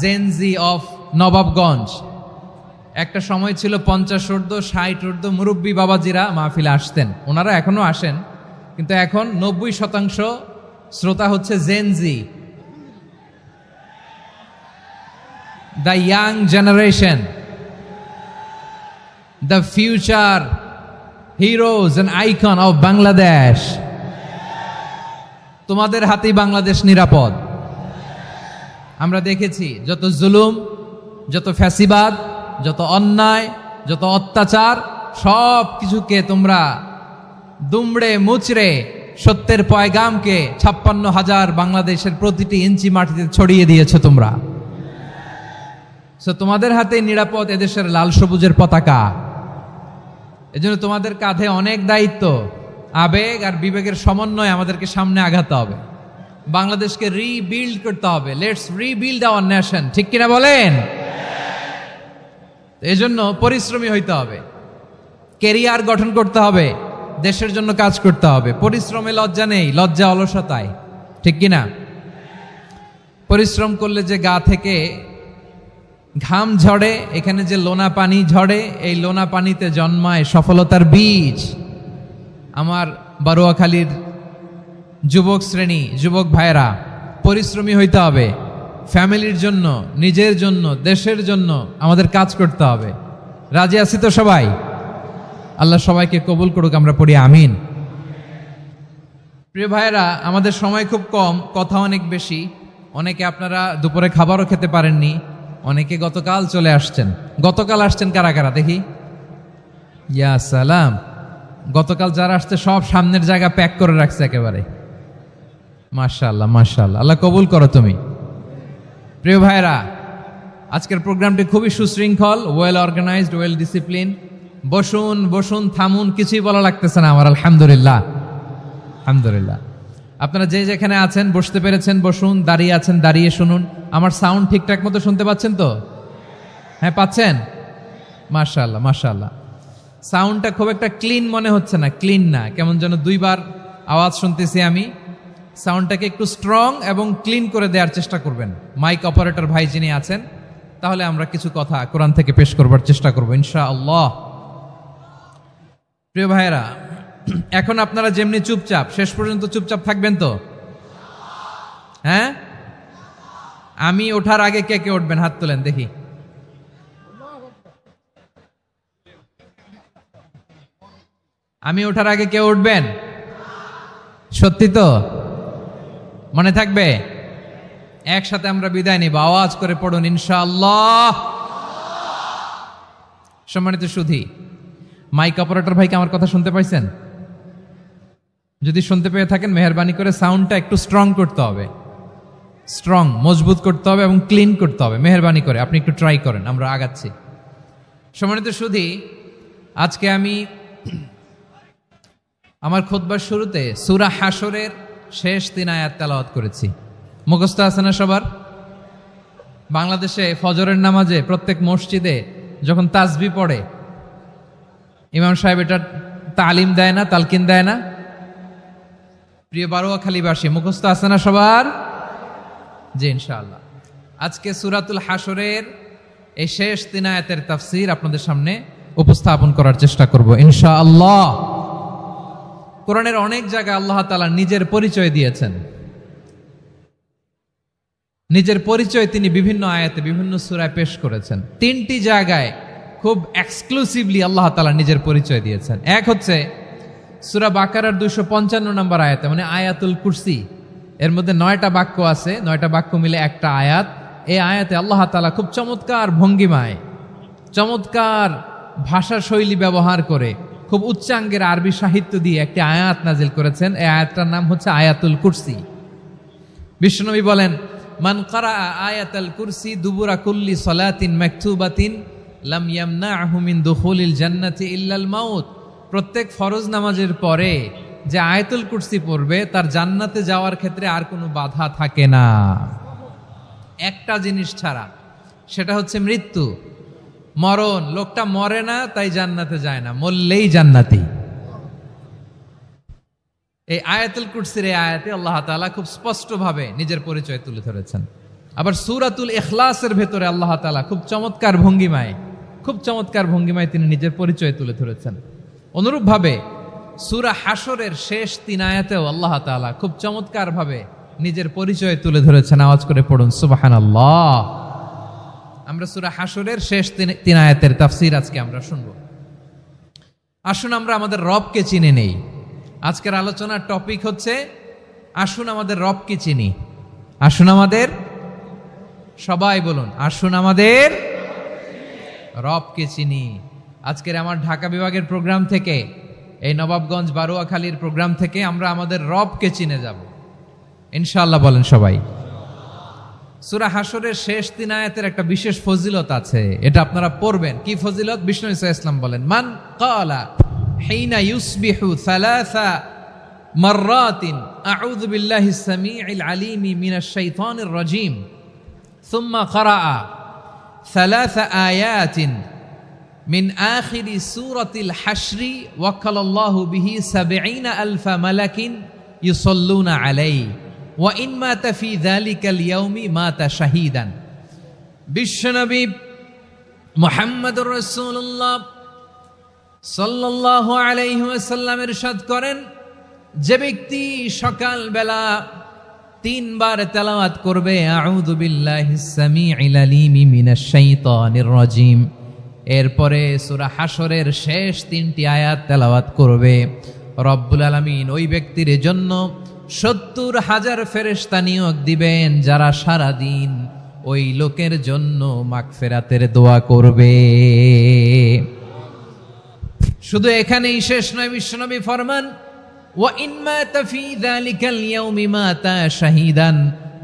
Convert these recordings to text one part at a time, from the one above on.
Gen Z of Nawabganj. একটা সময় ছিল 50 ঊর্ধ্ব 60 ঊর্ধ্ব মুরব্বী বাবাজিরা মাহফিলে আসতেন, ওনারা এখনো আসেন, কিন্তু এখন 90% শ্রোতা হচ্ছে Gen Z, the young generation, the future heroes and icon of Bangladesh. তোমাদের হাতেই বাংলাদেশ নিরাপদ। আমরা দেখেছি যত জুলুম, যত ফ্যাসিবাদ, যত অন্যায়, যত অত্যাচার, সব কিছুকে তোমরা দুমড়ে মুচড়ে সত্যের পয়গামকে 56,000 বাংলাদেশের প্রতিটি ইঞ্চি মাটিতে ছড়িয়ে দিয়েছো তোমরা। তোমাদের হাতে নিরাপদ এদেশের লাল সবুজের পতাকা। এজন্য তোমাদের কাঁধে অনেক দায়িত্ব। আবেগ আর বিবেকের সমন্বয়ে আমাদেরকে সামনে আগাতে হবে, বাংলাদেশকে রিবিল্ড করতে হবে। লেটস রিবিল্ড আওয়ার নেশন, ঠিক কিনা বলেন? এজন্য পরিশ্রমী হইতে হবে, কেরিয়ার গঠন করতে হবে, দেশের জন্য কাজ করতে হবে। পরিশ্রমে লজ্জা নেই, লজ্জা অলসতায়, ঠিক কিনা? পরিশ্রম করলে যে গা থেকে ঘাম ঝরে, এখানে যে লোনা পানি ঝরে, এই লোনা পানিতে জন্মায় সফলতার বীজ। আমার বারুয়াখালীর যুবক শ্রেণী, যুবক ভাইরা, পরিশ্রমী হইতে হবে। ফ্যামিলির জন্য, নিজের জন্য, দেশের জন্য আমাদের কাজ করতে হবে। রাজি আছি তো সবাই? আল্লাহ সবাইকে কবুল করুক, আমরা পড়ি আমিন। প্রিয় ভাইরা, আমাদের সময় খুব কম, কথা অনেক বেশি। অনেকে আপনারা দুপুরে খাবারও খেতে পারেননি, অনেকে গতকাল চলে আসছেন। গতকাল আসছেন কারা কারা দেখি? ইয়া সালাম। গতকাল যারা আসছে সব সামনের জায়গা প্যাক করে রাখছে একেবারে। মাশাআল্লাহ, মাশাআল্লাহ, আল্লাহ কবুল করো তুমি। প্রিয় ভাইরা, আজকের প্রোগ্রামটি খুবই সুশৃঙ্খল, ওয়েল অর্গানাইজড, ওয়েল ডিসিপ্লিন। বসুন বসুন, থামুন, কিছুই বলা লাগতেছে না আমার। আলহামদুলিল্লাহ, আলহামদুলিল্লাহ। আপনারা যে যেখানে আছেন বসতে পেরেছেন বসুন, দাঁড়িয়ে আছেন দাঁড়িয়ে শুনুন। আমার সাউন্ড ঠিকঠাক মতো শুনতে পাচ্ছেন তো? হ্যাঁ, পাচ্ছেন? মাশাআল্লাহ, মাশাআল্লাহ। সাউন্ডটা খুব একটা ক্লিন মনে হচ্ছে না, ক্লিন না, কেমন যেন দুইবার আওয়াজ শুনতেছি আমি। সাউন্ডটাকে একটু স্ট্রং এবং ক্লিন করে দেওয়ার চেষ্টা করবেন মাইক অপারেটর ভাই যিনি আছেন, তাহলে আমরা কিছু কথা কোরআন থেকে পেশ করবার চেষ্টা করবো ইনশাআল্লাহ। প্রিয় ভাইয়েরা, এখন আপনারা যেমনি চুপচাপ, শেষ পর্যন্ত চুপচাপ থাকবেন তো? হ্যাঁ, আমি ওঠার আগে কে কে উঠবেন? হাত তোলেন দেখি। আমি ওঠার আগে কে উঠবেন? সত্যি তো? মনে থাকবে? একসাথে আমরা বিদায় নিব, আওয়াজ করে পড়ুন ইনশাআল্লাহ। সম্মানিত সুধী, মাইক অপারেটর ভাইকে আমার কথা শুনতে পাইছেন? যদি শুনতে পেয়ে থাকেন, মেহেরবানি করে সাউন্ডটা একটু স্ট্রং করতে হবে, স্ট্রং, মজবুত করতে হবে এবং ক্লিন করতে হবে। মেহেরবানি করে আপনি একটু ট্রাই করেন, আমরা আগাচ্ছি। সম্মানিত সুধী, আজকে আমি আমার খুতবার শুরুতে সূরা হাশরের শেষ 3 আয়াত তেলাওয়াত করেছি। মুখস্থ আছে না সবার? বাংলাদেশে ফজরের নামাজে প্রত্যেক মসজিদে যখন তাসবিহ পড়ে, ইমাম সাহেব এটা তালিম দেয় না, তালকিন দেয় না? প্রিয় বারুয়াখালীবাসী, মুখস্থ আছে না সবার? জি, ইনশাআল্লাহ। আজকে সূরাতুল হাশরের এই শেষ 3 আয়াতের তাফসীর আপনাদের সামনে উপস্থাপন করার চেষ্টা করব ইনশাআল্লাহ। কোরআনের অনেক জায়গায় আল্লাহ তাআলা নিজের পরিচয় দিয়েছেন। নিজের পরিচয় তিনি বিভিন্ন আয়াতে, বিভিন্ন সূরায় পেশ করেছেন। 3টি জায়গায় খুব এক্সক্লুসিভলি আল্লাহ তাআলা নিজের পরিচয় দিয়েছেন। এক হচ্ছে সূরা বাকারার 255 নম্বর আয়াতে, মানে আয়াতুল কুরসি। এর মধ্যে 9টা বাক্য আছে, 9টা বাক্য মিলে একটা আয়াত। এই আয়াতে আল্লাহ তাআলা খুব চমৎকার ভঙ্গিমায়, চমৎকার ভাষা শৈলী ব্যবহার করে, খুব উচ্চাঙ্গের আরবি সাহিত্য দিয়ে একটি আয়াত নাজিল করেছেন। এই আয়াতটার নাম হচ্ছে আয়াতুল কুরসি। বিশ্বনবী বলেন, মান কারা আয়াতুল কুরসি দুবুরা কুল্লি সালাতিন মাকতুবাতিন লাম ইয়ামনাহু মিন দুখুলিল জান্নাতি ইল্লাল মাউত। প্রত্যেক ফরজ নামাজের পরে যে আয়াতুল কুরসি পড়বে তার জান্নাতে যাওয়ার ক্ষেত্রে আর কোনো বাধা থাকে না, একটা জিনিস ছাড়া, সেটা হচ্ছে মৃত্যু, মরণ। লোকটা মরে না তাই জান্নাতে যায় না, মরলেই জান্নাতি। এই আয়াতুল কুরসির এই আয়াতে আল্লাহ তাআলা খুব স্পষ্টভাবে নিজের পরিচয় তুলে ধরেছেন। আবার সূরাতুল ইখলাসের ভেতরে আল্লাহ তাআলা খুব চমৎকার ভঙ্গিমায় তিনি নিজের পরিচয় তুলে ধরেছেন। অনুরূপভাবে সূরা হাশরের শেষ 3 আয়াতেও আল্লাহ তাআলা খুব চমৎকার ভাবে নিজের পরিচয় তুলে ধরেছেন। আওয়াজ করে পড়ুন সুবহানাল্লাহ। আমরা সূরা হাশরের শেষ 3 আয়াতের তাফসীর আজকে আমরা শুনব। আসুন আমরা আমাদের রবকে চিনে নেই। আজকের আলোচনার টপিক হচ্ছে আসুন আমাদের রবকে চিনি। আসুন আমাদের, সবাই বলুন, আসুন আমাদের রবকে চিনি। আজকের আমার ঢাকা বিভাগের প্রোগ্রাম থেকে, এই নবাবগঞ্জ বারুয়াখালীর প্রোগ্রাম থেকে আমরা আমাদের রবকে চিনে যাব ইনশাআল্লাহ। বলেন সবাই। সূরা হাশরের শেষ 3 আয়াতের একটা বিশেষ ফজিলত আছে, এটা আপনারা পড়বেন। কি ফজিলত? বিষ্ণু ঈসা ইসলাম বলেন, মান ক্বালা হিনা ইউসবিহু সালাসা মাররাতিন আউযু বিল্লাহিস সামিউল আলিম মিনাশ শাইতানির রাজীম সুম্মা ক্বারাআ সালাসা আয়াতিন মিন আখিরি সূরাতিল হাশরি ওয়াক্কালাল্লাহু বিহি ৭০,০০০ মালাকিন ইউসাল্লুনা আলাইহি ওয়া ইন মাতা ফি যালিকাল ইয়াউমি মাতা শাহীদান। বিশ্বনবী মুহাম্মদুর রাসূলুল্লাহ সাল্লাল্লাহু আলাইহি ওয়াসাল্লাম ইরশাদ করেন, যে ব্যক্তি সকাল বেলা 3 বার তেলাওয়াত করবে আউযু বিল্লাহিস সামিউল আলিম মিনাশ শাইতানির রাজীম, এরপরে সূরা হাশরের শেষ 3টি আয়াত তেলাওয়াত করবে, রব্বুল আলামিন ওই ব্যক্তির জন্য ৭০,০০০ ফেরেশতা নিয়োগ দিবেন যারা সারা দিন ওই লোকের জন্য মাগফিরাতের দোয়া করবে। শুধু এখানেই শেষ নয়, বিশ্বনবী ফরমান, ওয়া ইন মাতা ফি যালিকাল ইয়াউমি মাতা শাহীদান,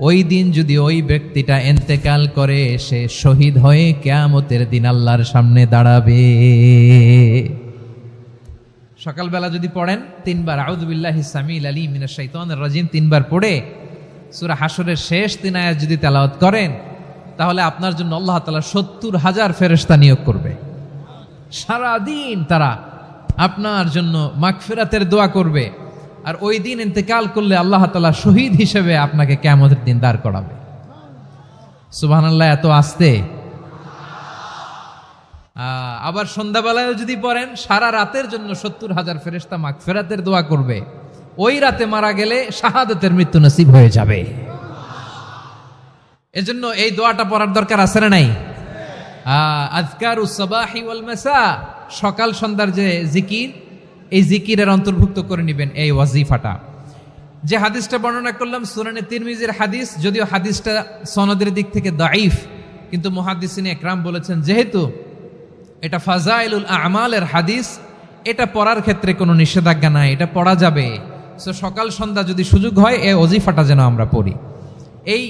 ওই দিন যদি ওই ব্যক্তিটা ইন্তেকাল করে সে শহীদ হয়ে কিয়ামতের দিন আল্লাহর সামনে দাঁড়াবে। সকালবেলা যদি পড়েন 3 বার আউযু বিল্লাহিস সামিউল আলিম মিনাশ শাইতানির রাজীম 3 বার পড়ে সূরা হাশরের শেষ 3 আয়াত যদি তেলাওয়াত করেন, তাহলে আপনার জন্য আল্লাহ তাআলা ৭০,০০০ ফেরেশতা নিয়োগ করবে। সারা দিন তারা আপনার জন্য মাগফিরাতের দোয়া করবে, আর ওই দিন ইন্তেকাল করলে আল্লাহ তাআলা শহীদ হিসেবে আপনাকে কিয়ামতের দিন দাঁড় করাবে। সুবহানাল্লাহ। এত আস্তে। আবার সন্ধ্যাবেলায় যদি পড়েন, সারা রাতের জন্য ৭০,০০০ ফেরেশতা মাগফিরাতের দোয়া করবে। ওই রাতে মারা গেলে শাহাদাতের মৃত্যু নসিব হয়ে যাবে। এজন্য এই দোয়াটা পড়ার দরকার আছে না নাই? আযকারুস সাবাহি ওয়াল মাসা, সকাল সন্ধ্যার যে জিকির, এই জিকিরের অন্তর্ভুক্ত করে নেবেন এই ওয়াজিফাটা। যে হাদিসটা বর্ণনা করলাম সুনানে তিরমিজির হাদিস, যদিও হাদিসটা সনদের দিক থেকে দাঈফ, কিন্তু মুহাদ্দিসিনে ইকরাম বলেছেন যেহেতু এটা ফাজাইলুল আমালের হাদিস, এটা পড়ার ক্ষেত্রে কোনো নিষেধাজ্ঞা নাই, এটা পড়া যাবে। সো সকাল সন্ধ্যা যদি সুযোগ হয় এই ওয়াজিফাটা যেন আমরা পড়ি। এই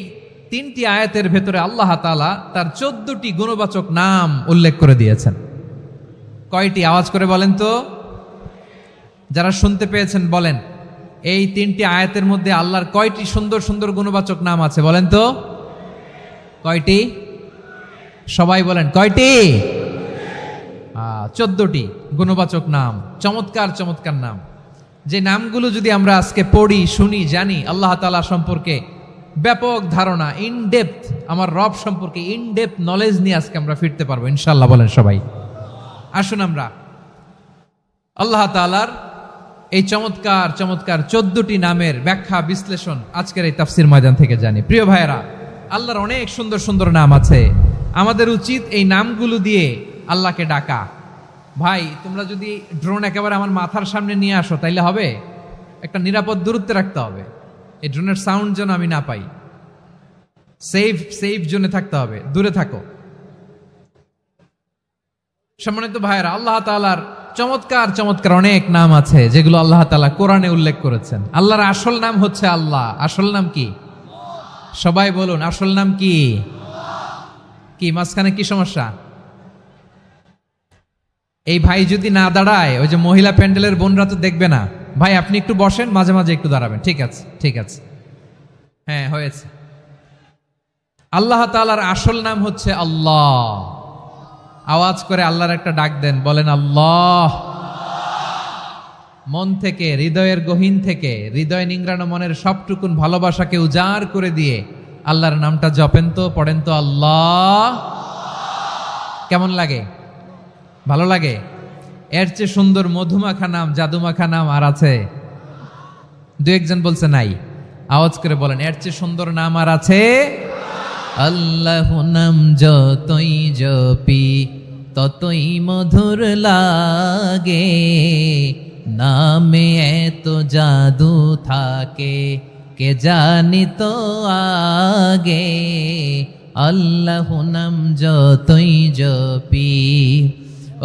3টি আয়াতের ভেতরে আল্লাহ তাআলা তার 14টি গুণবাচক নাম উল্লেখ করে দিয়েছেন। কয়টি? আওয়াজ করে বলেন তো, যারা শুনতে পেয়েছেন বলেন। এই 3টি আয়াতের মধ্যে আল্লাহর কয়টি সুন্দর সুন্দর গুণবাচক নাম আছে বলেন তো? কয়টি? সবাই বলেন কয়টি? 14টি গুণবাচক নাম, চমৎকার চমৎকার নাম। যে নামগুলো যদি আমরা আজকে পড়ি, শুনি, জানি, আল্লাহ তাআলা সম্পর্কে ব্যাপক ধারণা, ইন ডেপথ, আমার রব সম্পর্কে ইন ডেপথ নলেজ নিয়ে আজকে আমরা ফিরতে পারবো ইনশাআল্লাহ। বলেন সবাই। আসুন আমরা আল্লাহ তাআলার এই চমৎকার চমৎকার 14টি নামের ব্যাখ্যা বিশ্লেষণ আজকের এই তাফসীর ময়দান থেকে জানি। প্রিয় ভাইয়েরা, আল্লাহর অনেক সুন্দর সুন্দর নাম আছে। আমাদের উচিত এই নামগুলো দিয়ে আল্লাহকে ডাকা। ভাই, তোমরা যদি ড্রোন একেবারে আমার মাথার সামনে নিয়ে আসো তাইলে হবে? একটা নিরাপদ দূরত্বে রাখতে হবে, এই ড্রোনের সাউন্ড যেন আমি না পাই। সেফ জোনে থাকতে হবে, দূরে থাকো। সম্মানিত ভাইয়েরা, আল্লাহ তাআলার চমৎকার চমৎকার অনেক নাম আছে যেগুলো আল্লাহ তাআলা কোরআনে উল্লেখ করেছেন। আল্লাহর আসল নাম হচ্ছে আল্লাহ। আসল নাম কি? সবাই বলুন, আসল নাম কি? কি মাঝখানে কি সমস্যা? এই ভাই যদি না দাঁড়ায়, ওই যে মহিলা প্যান্ডেলের বোনরা তো দেখবে না। ভাই আপনি একটু বসেন, মাঝে মাঝে একটু দাঁড়াবেন। ঠিক আছে, ঠিক আছে, হ্যাঁ হয়েছে। আল্লাহ তাআলার আসল নাম হচ্ছে আল্লাহ। আওয়াজ করে আল্লাহর একটা ডাক দেন, বলেন আল্লাহ। মন থেকে, হৃদয়ের গহীন থেকে, হৃদয় নিংড়ানো মনের সবটুকুন ভালোবাসাকে উজাড় করে দিয়ে আল্লাহর নামটা জপেন তো, পড়েন তো আল্লাহ। কেমন লাগে? ভালো লাগে? এর চেয়ে সুন্দর মধুমাখা নাম, জাদুমাখা নাম আর আছে? দু একজন বলছে নাই। আওয়াজ করে বলেন, এর চেয়ে সুন্দর নাম আর আছে? আল্লাহ নাম যতই জপি ততই মধুর লাগে, নামে এত জাদু থাকে কে জানি তো আগে। আল্লাহ নাম যতই জপি,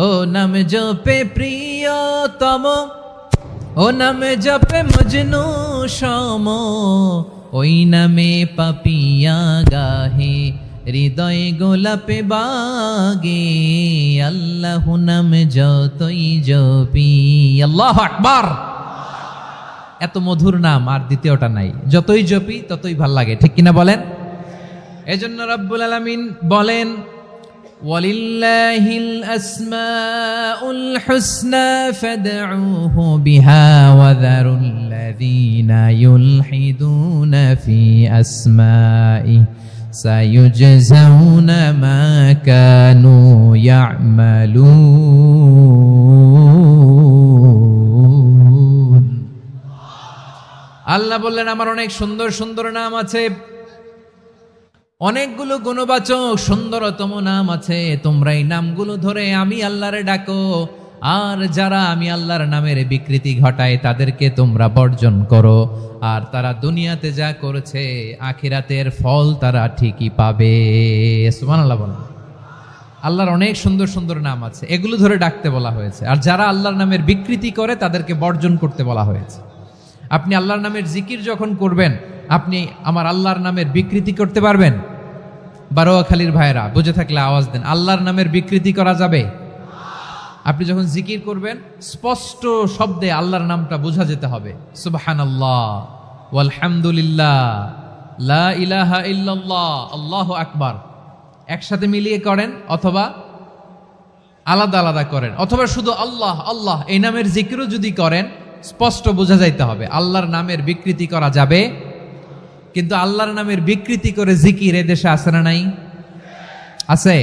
ও নাম জপে প্রিয়তম, ও নামে জপে মজনু সম, ওই নামে পাপিয়া গাহে হৃদয় গোলাপে বাগে। আল্লাহ নাম যতই জপি, আল্লাহু আকবার। এত মধুর নাম আর দ্বিতীয়টা নাই, যতই জপি ততই ভাল লাগে, ঠিক কিনা বলেন? এজন্য রব্বুল আলামিন বলেন, ওয়ালিল্লাহিল আসমাউল হুসনা ফাদউহু বিহা ওয়া যারুল্লাযীনা ইউলহিদুনা ফি আসমাই সায়ুজজাউনা মা কানু ইয়া'মালুন। আল্লাহ বললেন, আমার অনেক সুন্দর সুন্দর নাম আছে, অনেকগুলো গুণবাচক সুন্দরতম নাম আছে। তোমরা এই নামগুলো ধরে আমি আল্লাহরে ডাকো, আর যারা আমি আল্লাহর নামের বিকৃতি ঘটায় তাদেরকে তোমরা বর্জন করো। আর তারা দুনিয়াতে যা করেছে আখিরাতের ফল তারা ঠিকই পাবে। সুবহানাল্লাহ বলেন। আল্লাহর অনেক সুন্দর সুন্দর নাম আছে, এগুলো ধরে ডাকতে বলা হয়েছে। আর যারা আল্লাহর নামের বিকৃতি করে তাদেরকে বর্জন করতে বলা হয়েছে। আপনি আল্লাহর নামের জিকির যখন করবেন, আপনি আমার আল্লাহর নামের বিকৃতি করতে পারবেন? বারোয়াখালীর ভাইরা বুঝে থাকলে আওয়াজ দেন, আল্লাহর নামের বিকৃতি করা যাবে? আপনি যখন জিকির করবেন স্পষ্ট শব্দে আল্লাহর নামটা বোঝা যেতে হবে। সুবহানাল্লাহ, ওয়ালহামদুলিল্লাহ, লা ইলাহা ইল্লাল্লাহ, আল্লাহু আকবার। একসাথে মিলিয়ে করেন অথবা আলাদা আলাদা করেন, অথবা শুধু আল্লাহ আল্লাহ এই নামের জিকিরও যদি করেন স্পষ্ট বোঝা যাইতে হবে। আল্লাহর নামের বিকৃতি করা যাবে, কিন্তু আল্লাহর নামের বিকৃতি করে জিকির এদেশে আছে না নাই? আছে।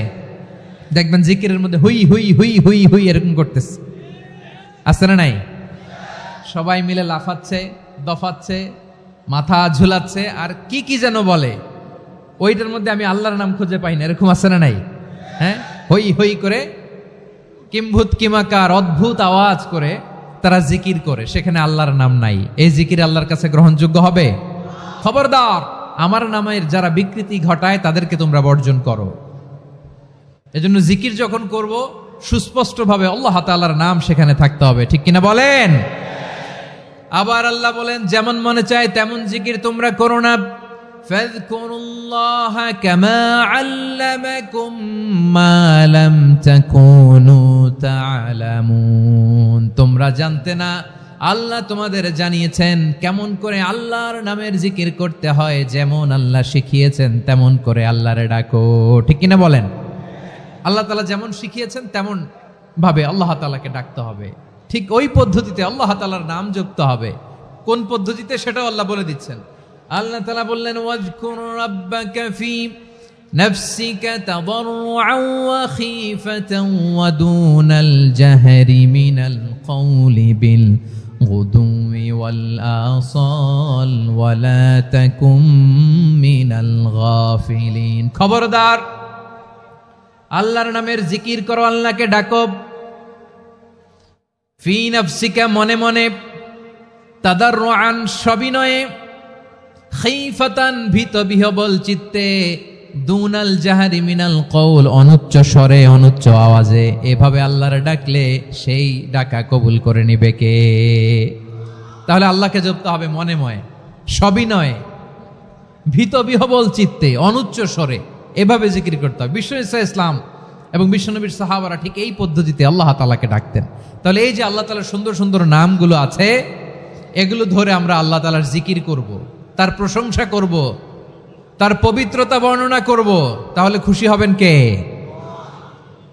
দেখবেন জিকিরের মধ্যে হুই হুই হুই হুই হুই এরকম করতেছে, আছে না নাই? সবাই মিলে লাফাচ্ছে, দফাচ্ছে, মাথা ঝুলাচ্ছে, আর কি কি যেন বলে, ওইটার মধ্যে আমি আল্লাহর নাম খুঁজে পাই না, এরকম আছে না নাই? হ্যাঁ, হই হই করে কিম্ভূত কিমাকার অদ্ভুত আওয়াজ করে তারা জিকির করে, সেখানে আল্লাহর নাম নাই। এই জিকির আল্লাহর কাছে গ্রহণযোগ্য হবে? খবরদার, আমার নামের যারা বিকৃতি ঘটায় তাদেরকে তোমরা বর্জন করো। এজন্য জিকির যখন করব সুস্পষ্টভাবে আল্লাহ তাআলার নাম সেখানে থাকতে হবে, ঠিক কিনা বলেন? আবার আল্লাহ বলেন, যেমন মনে চায় তেমন জিকির তোমরা করো না। ফাযকুরুল্লাহা কামা আল্লামাকুম মা লাম তাকুনু তা'লামুন। তোমরা জানতে না, আল্লাহ তোমাদের জানিয়েছেন কেমন করে আল্লাহর নামের জিকির করতে হয়। যেমন আল্লাহ শিখিয়েছেন তেমন করে আল্লাহরে ডাকো, ঠিক কিনা বলেন? আল্লাহ তাআলা যেমন শিখিয়েছেন তেমন ভাবে আল্লাহ তাআলাকে ডাকতে হবে, ঠিক ওই পদ্ধতিতে আল্লাহ তাআলার নাম যুক্ত হবে। কোন পদ্ধতিতে সেটাও আল্লাহ বলে দিচ্ছেন। আল্লাহ তাআলা বললেন, ওয়াজকুর রাব্বাকা ফি নাফসিকা তাদাররুআন ওয়া খীফাতান ওয়া দুনাল জাহরি মিনাল কওলি বিল গুদুই ওয়াল আসাল ওয়া লা তাকুম মিনাল গাফিলিন। খবরদার, আল্লাহর নামের জিকির করো, আল্লাহকে ডাকো। ফি নাফসিকা মনে মনে, তাদাররুআন সবিনয়ে, খীফাতান ভীত বিহবল চিত্তে, দুনাল জাহারি মিনাল কওল অনুচ্চ স্বরে অনুচ্চ আওয়াজে। এভাবে আল্লাহর ডাকলে সেই ডাকা কবুল করে নিবে কে? তাহলে আল্লাহকে জপতে হবে মনে মনে, সবিনয়ে, ভীত বিহবল চিত্তে, অনুচ্চ স্বরে, এভাবে জিকির করতে হবে। বিশ্ব ইসলাম এবং বিশ্বনবীর সাহাবারা ঠিক এই পদ্ধতিতে আল্লাহ তাআলাকে ডাকতেন। তাহলে এই যে আল্লাহ তাআলার সুন্দর সুন্দর নামগুলো আছে, এগুলো ধরে আমরা আল্লাহ তাআলার জিকির করব, তার প্রশংসা করব, তার পবিত্রতা বর্ণনা করব, তাহলে খুশি হবেন কে?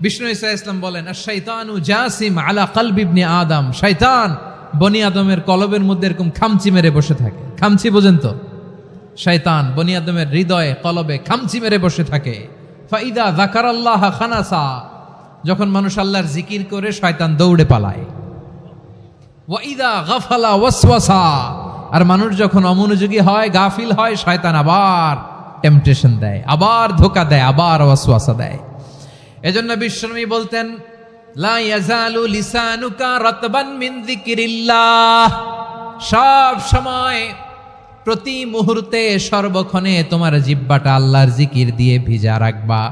বিষ্ণু ঈসা ইসলাম বলেন, আশ-শাইতানু জাসিম আলা কলবি ইবনে আদম। শয়তান বনি আদমের কলবের মধ্যে এরকম খামচি মেরে বসে থাকে। খামচি বোঝেন তো? শয়তান বনি আদমের হৃদয়ে কলবে খামচি মেরে বসে থাকে। ফাইদা যাকারাল্লাহ খানাসা, যখন মানুষ আল্লাহর জিকির করে শয়তান দৌড়ে পালায়। ওয়াইদা গাফালা ওয়াসওয়াসা, আর মানুষ যখন অমনোযোগী হয়, গাফিল হয়, শয়তান আবার টেম্পটেশন দেয়, আবার ধোঁকা দেয়, আবার ওয়াসওয়াসা দেয়। এজন্য বিশ্বনবী বলতেন, লা ইয়াজালু লিসানুকা রাতবান মিন যিকরিল্লাহ, সব সময় প্রতি মুহূর্তে সর্বক্ষণে তোমার জিহ্বাটা আল্লাহর জিকির দিয়ে ভিজা রাখবা,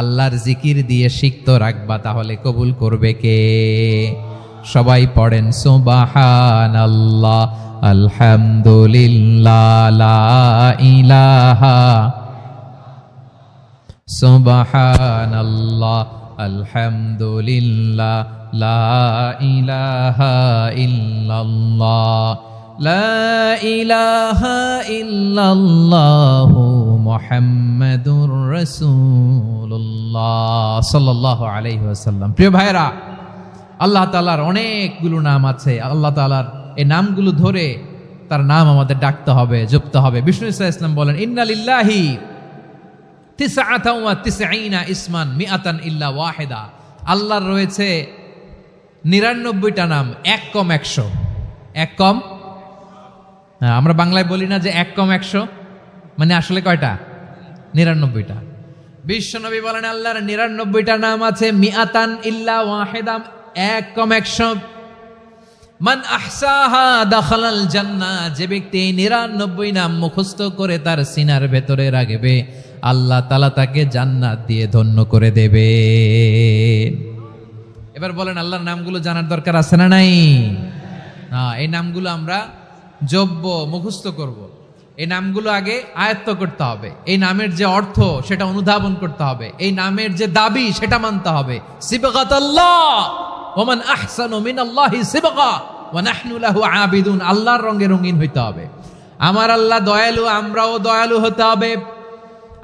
আল্লাহর জিকির দিয়ে সিক্ত রাখবা, তাহলে কবুল করবে কে? সবাই পড়েন সুবহানাল্লাহ, আলহামদুলিল্লাহ, লা ইলাহা, সুবহানাল্লাহ, আলহামদুলিল্লাহ, লা ইলাহা ইল্লাল্লাহ, লা ইলাহা ইল্লাল্লাহু মুহাম্মাদুর রাসূলুল্লাহ সাল্লাল্লাহু আলাইহি ওয়াসাল্লাম। প্রিয় ভাইরা, আল্লাহ তাআলার অনেকগুলো নাম আছে। আল্লাহ তাআলার এই নামগুলো ধরে তার নাম আমাদের ডাকতে হবে, জপতে হবে। বিষ্ণু ইসলাম বলেন, ইন্না লিল্লাহি 99 ইসমান মিআতান ইল্লা ওয়াহিদা, আল্লাহর রয়েছে 99টা নাম, এক কম 100। এক কম, আমরা বাংলায় বলি না যে এক কম 100, মানে আসলে কয়টা? 99টা। বিশ্বনবী বলেন আল্লাহর 99টা নাম আছে, মিআতান ইল্লা ওয়াহিদা, এক কম 100। মান আহসাহা দাখালাল জান্নাহ, যে ব্যক্তি 99 নাম মুখস্থ করে তার সিনার ভেতরে রাখবে, আল্লাহ তাআলা তাকে জান্নাত দিয়ে ধন্য করে দেবে। এবার বলেন, আল্লাহর নামগুলো জানার দরকার আছে না নাই? না, এই নামগুলো আমরা জপব, মুখস্থ করব। এই নামগুলো আগে আয়ত্ত করতে হবে। এই নামের যে অর্থ সেটা অনুধাবন করতে হবে। এই নামের যে দাবি সেটা মানতে হবে। সিবগাতাল্লাহ ওয়া মান আহসানু মিনাল্লাহি সিবগা ওয়া নাহনু লাহু আবিদুন, আল্লাহর রঙে রঙিন হইতে হবে। আমার আল্লাহ দয়ালু, আমরাও দয়ালু হতে হবে।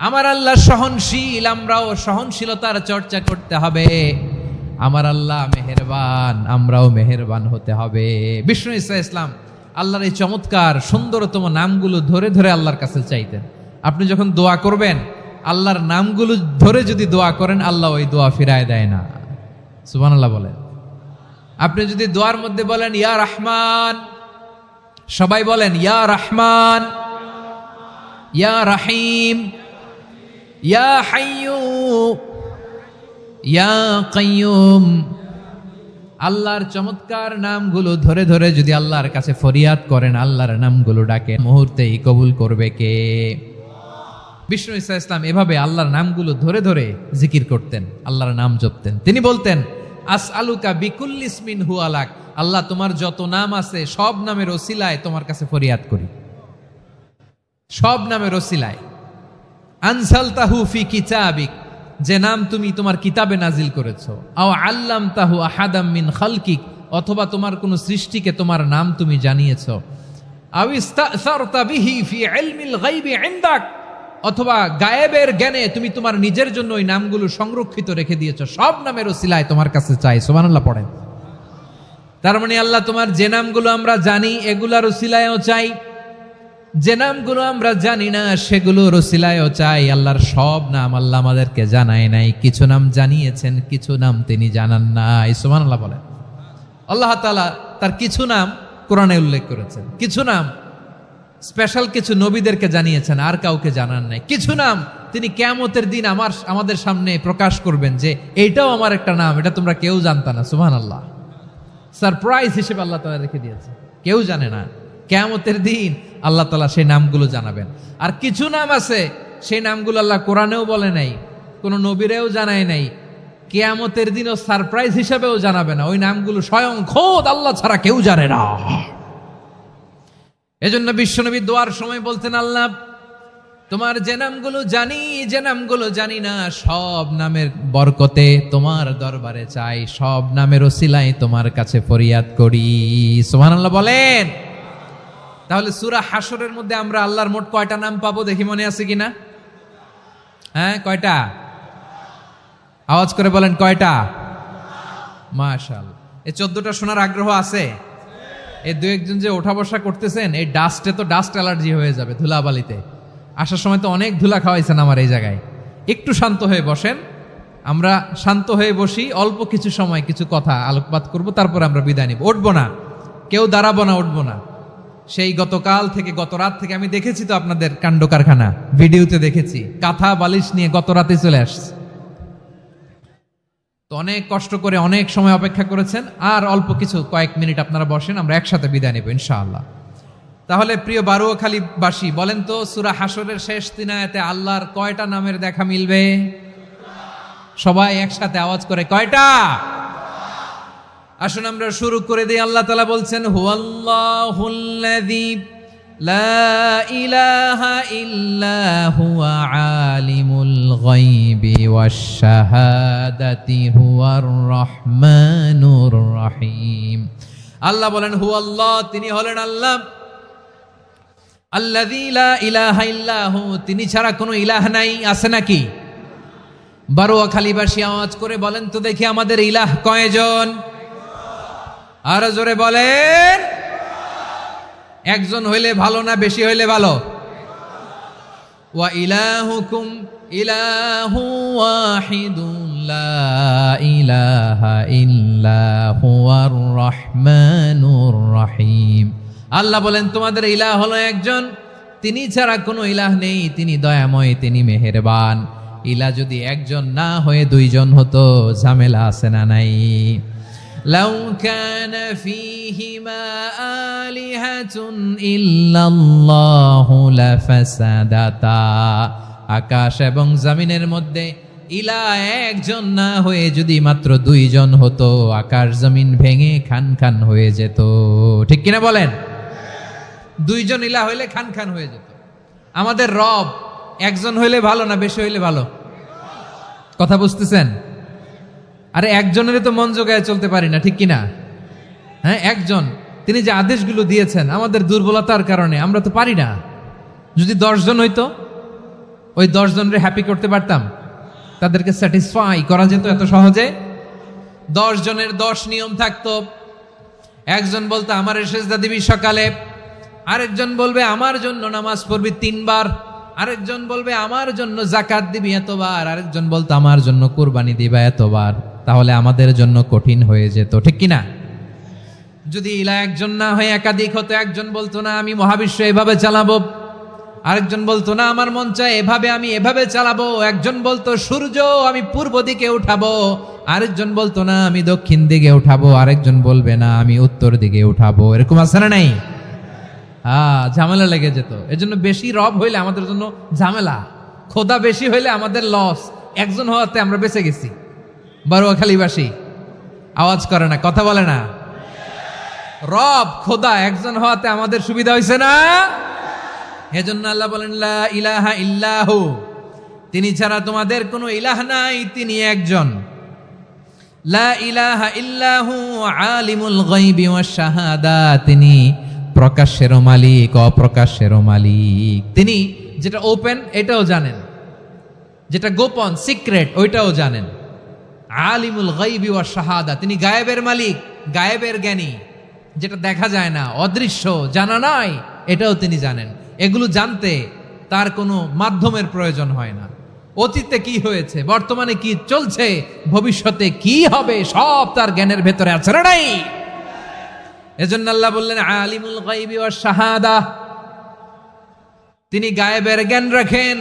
আমার আল্লাহ সহনশীল, আমরাও সহনশীলতার চর্চা করতে হবে। আমার আল্লাহ মেহেরবান, আমরাও মেহেরবান হতে হবে। বিষ্ণু ঈসা ইসলাম আল্লাহর এই চমৎকার সুন্দরতম নামগুলো ধরে ধরে আল্লাহর কাছে চাইতেন। আপনি যখন দোয়া করবেন, আল্লাহর নামগুলো ধরে যদি দোয়া করেন, আল্লাহ ওই দোয়া ফিরায় দেয় না। সুবহানাল্লাহ বলেন। আপনি যদি দোয়ার মধ্যে বলেন ইয়া রহমান, সবাই বলেন ইয়া রহমান, ইয়া রহিম, ইয়া হাইয়্যু, ইয়া কাইয়্যুম, আল্লাহর চমৎকার নামগুলো ধরে ধরে যদি আল্লাহর কাছে ফরিয়াদ করেন, আল্লাহর নামগুলো ডাকেন, মুহূর্তেই কবুল করবে কে? বিষ্ণু ঈসা ইসলাম এভাবে আল্লাহর নামগুলো ধরে ধরে জিকির করতেন, আল্লাহর নাম জপতেন। তিনি বলতেন, আসআলুকা বিকুল্লি ইসমিন হুয়া লাক, আল্লাহ তোমার যত নাম আছে সব নামের ওসিলায় তোমার কাছে ফরিয়াদ করি, সব নামের ওসিলায়। আনসালতাহু ফি কিতাবিক, যে নাম তুমি তোমার কিতাবে নাজিল করেছো। আও আল্লামতাহু আহাদাম মিন খালকিক, অথবা তোমার কোন সৃষ্টিকে তোমার নাম তুমি জানিয়েছো। আও ইস্তাসারতা বিহি ফি ইলমিল গায়বি ইনদাক, অথবা গায়েবের জ্ঞানে তুমি তোমার নিজের জন্য ওই নামগুলো সংরক্ষিত রেখে দিয়েছো। সব নামের ওসিলায় তোমার কাছে চাই। সুবহানাল্লাহ পড়েন। তার মানে আল্লাহ তোমার যে নামগুলো আমরা জানি এগুলার ওসিলায়ও চাই, যে নামগুলো আমরা জানি না সেগুলোর ওসিলায়ও চাই। আল্লাহর সব নাম আল্লাহ আমাদেরকে জানায় নাই, কিছু নাম জানিয়েছেন, কিছু নাম তিনি জানান নাই। সুবহানাল্লাহ বলেন। আল্লাহ তাআলা তার কিছু নাম কোরআনে উল্লেখ করেছেন, কিছু নাম স্পেশাল কিছু নবীদেরকে জানিয়েছেন, আর কাউকে জানান নাই। কিছু নাম তিনি কিয়ামতের দিন আমাদের সামনে প্রকাশ করবেন যে এইটাও আমার একটা নাম, এটা তোমরা কেউ জানতা না। সুবহানাল্লাহ, সারপ্রাইজ হিসেবে আল্লাহ তাআলা রেখে দিয়েছে, কেউ জানে না। কিয়ামতের দিন আল্লাহ তাআলা সেই নামগুলো জানাবেন। আর কিছু নাম আছে সেই নামগুলো আল্লাহ কোরআনেও বলে নাই, কোনো নবীরেও জানায় নাই, কিয়ামতের দিনও সারপ্রাইজ হিসেবেও জানাবে না। ওই নামগুলো স্বয়ং খোদ আল্লাহ ছাড়া কেউ জানে না। এজন্য বিশ্বনবী দোয়ার সময় বলতেন, আল্লাহ তোমার যে নামগুলো জানি, যে নামগুলো জানি না, সব নামের বরকতে তোমার দরবারে চাই, সব নামের ওসিলায় তোমার কাছে ফরিয়াদ করি। সুবহানাল্লাহ বলেন। তাহলে সূরা হাশরের মধ্যে আমরা আল্লাহর মোট কয়টা নাম পাবো দেখি, মনে আছে কিনা? হ্যাঁ, কয়টা? আওয়াজ করে বলেন কয়টা? মাশাআল্লাহ। এই 14টা শোনার আগ্রহ আছে? এই দু একজন যে ওঠা বসা করতেছেন, এই ডাস্টে তো ডাস্ট অ্যালার্জি হয়ে যাবে, ধুলাবালিতে আসার সময় তো অনেক ধুলা খাওয়াইছেন আমার এই জায়গায়। একটু শান্ত হয়ে বসেন, আমরা শান্ত হয়ে বসি, অল্প কিছু সময় কিছু কথা আলোকপাত করব, তারপর আমরা বিদায় নিব। উঠবো না, কেউ দাঁড়াবো না, উঠবো না। সেই গতকাল থেকে, গত রাত থেকে আমি দেখেছি তো আপনাদের কাণ্ড কারখানা, ভিডিওতে দেখেছি, কাঁথা বালিশ নিয়ে গত রাতে চলে আসছে। তো অনেক কষ্ট করে অনেক সময় অপেক্ষা করেছেন, আর অল্প কিছু কয়েক মিনিট আপনারা বসেন, আমরা একসাথে বিদায় নেব ইনশাআল্লাহ। তাহলে প্রিয় বারুয়াখালীবাসী, বলেন তো সূরা হাসরের শেষ 3 আয়াতে আল্লাহর কয়টা নামের দেখা মিলবে? সবাই একসাথে আওয়াজ করে, কয়টা? আসুন আমরা শুরু করে দিই। আল্লাহ তাআলা বলছেন, হুয়াল্লাহুল্লাযী লা ইলাহা ইল্লা হুয়া আলিমুল গায়বি ওয়াশ শাহাদাতি হুয়ার রহমানুর রহিম। আল্লাহ বলেন হুয়াল্লাহ, তিনি হলেন আল্লাহ, আল্লাযী লা ইলাহা ইল্লা হু, তিনি ছাড়া কোনো ইলাহ নাই। আছে নাকি? বারুয়াখালীবাসী আওয়াজ করে বলেন তো দেখি, আমাদের ইলাহ কয়জন? আর জোরে বলেন। একজন হইলে ভালো না বেশি হইলে ভালো? ওয়া ইলাহুকুম ইলাহু ওয়াহিদুন লা ইলাহা ইল্লা হুয়ার রহমানুর রহিম। আল্লাহ বলেন তোমাদের ইলাহ হলো একজন, তিনি ছাড়া কোনো ইলাহ নেই, তিনি দয়াময়, তিনি মেহেরবান। ইলাহ যদি একজন না হয়ে দুইজন হতো, ঝামেলা আছে না নাই? লাউ কানা ফীহিমা আলিহাতুন ইল্লাল্লাহু লাফাসাদাতা, আকাশ এবং জমিনের মধ্যে ইলাহ একজন না হয়ে যদি মাত্র দুইজন হতো, আকাশ জমিন ভেঙে খান খান হয়ে যেত। ঠিক কিনা বলেন? দুইজন ইলাহ হইলে খান খান হয়ে যেত। আমাদের রব একজন হইলে ভালো না বেশি হইলে ভালো? কথা বুঝতেছেন? আরে একজনের তো মন জোগায় চলতে পারি না, ঠিক কিনা? হ্যাঁ, একজন, তিনি যে আদেশগুলো দিয়েছেন আমাদের দুর্বলতার কারণে আমরা তো পারি না। যদি 10 জন হইতো, ওই 10 জনের হ্যাপি করতে পারতাম, তাদেরকে স্যাটিসফাই করা যেত এত সহজে। 10 জনের 10 নিয়ম থাকতো। একজন বলতো আমার সেজদা দিবি সকালে, আরেকজন বলবে আমার জন্য নামাজ পড়বি 3 বার, আরেকজন বলবে আমার জন্য যাকাত দিবি এতবার, আরেকজন বলতো আমার জন্য কুরবানি দিবা এতবার। তাহলে আমাদের জন্য কঠিন হয়ে যেত, ঠিক কিনা? যদি ইলাহ একজন না হয়ে একাধিক হতো, একজন বলতো না আমি মহাবিশ্ব এভাবে চালাবো, আরেকজন বলতো না আমার মন চায় এভাবে, আমি এভাবে চালাবো, একজন বলতো সূর্য আমি পূর্ব দিকে উঠাবো, আরেকজন বলতো না আমি দক্ষিণ দিকে উঠাবো, আরেকজন বলবে না আমি উত্তর দিকে উঠাবো। এরকম আছে না নাই? ঝামেলা লেগে যেত। এজন্য বেশি রব হইলে আমাদের জন্য ঝামেলা, খোদা বেশি হইলে আমাদের লস। একজন হওয়াতে আমরা বেঁচে গেছি। বারুয়াখালীবাসী আওয়াজ করে না, কথা বলে না। রব খোদা একজন হওয়াতে আমাদের সুবিধা হয়েছে না? এজন্য আল্লাহ বলেন লা ইলাহা ইল্লাহু, তিনি ছাড়া তোমাদের কোনো ইলাহ নাই, তিনি একজন। লা ইলাহা ইল্লাহু আলিমুল গায়বি ওয়াশ শাহাদা, তিনি প্রকাশেরও মালিক অপ্রকাশেরও মালিক। তিনি যেটা ওপেন এটাও জানেন, যেটা গোপন সিক্রেট ওইটাও জানেন। আলিমুল গায়বি ওয়াশ শাহাদা, তিনি গায়েবের মালিক, গায়েবের জ্ঞানী, যেটা দেখা যায় না, অদৃশ্য, জানা নাই, এটাও তিনি জানেন। এগুলো জানতে তার কোনো মাধ্যমের প্রয়োজন হয় না। অতীতে কি হয়েছে, বর্তমানে কি চলছে, ভবিষ্যতে কি হবে, সব তার জ্ঞানের ভেতরে আছে না নাই? এজন্য আল্লাহ বললেন আলিমুল গায়বি ওয়াশ শাহাদা, তিনি গায়েবের জ্ঞান রাখেন,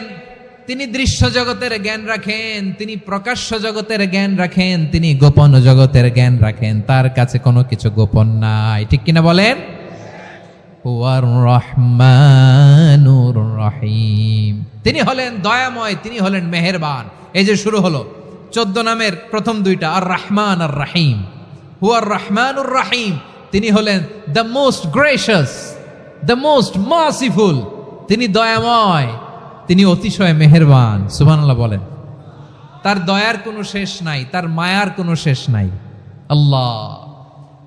তিনি দৃশ্য জগতের জ্ঞান রাখেন, তিনি প্রকাশ্য জগতের জ্ঞান রাখেন, তিনি গোপন জগতের জ্ঞান রাখেন। তার কাছে কোনো কিছু গোপন নাই, ঠিক কিনা বলেন? হুয়ার রহমানুর রহিম, তিনি হলেন দয়াময়, তিনি হলেন মেহেরবান। এই যে শুরু হলো 14 নামের প্রথম 2টা, আর রহমান আর রহিম। হুয়ার রহমানুর রহিম, তিনি হলেন the most gracious, the most merciful, তিনি দয়াময়, তিনি অতিশয় মেহেরবান। সুবহানাল্লাহ বলেন। তার দয়ার কোনো শেষ নাই, তার মায়ার কোনো শেষ নাই। আল্লাহ,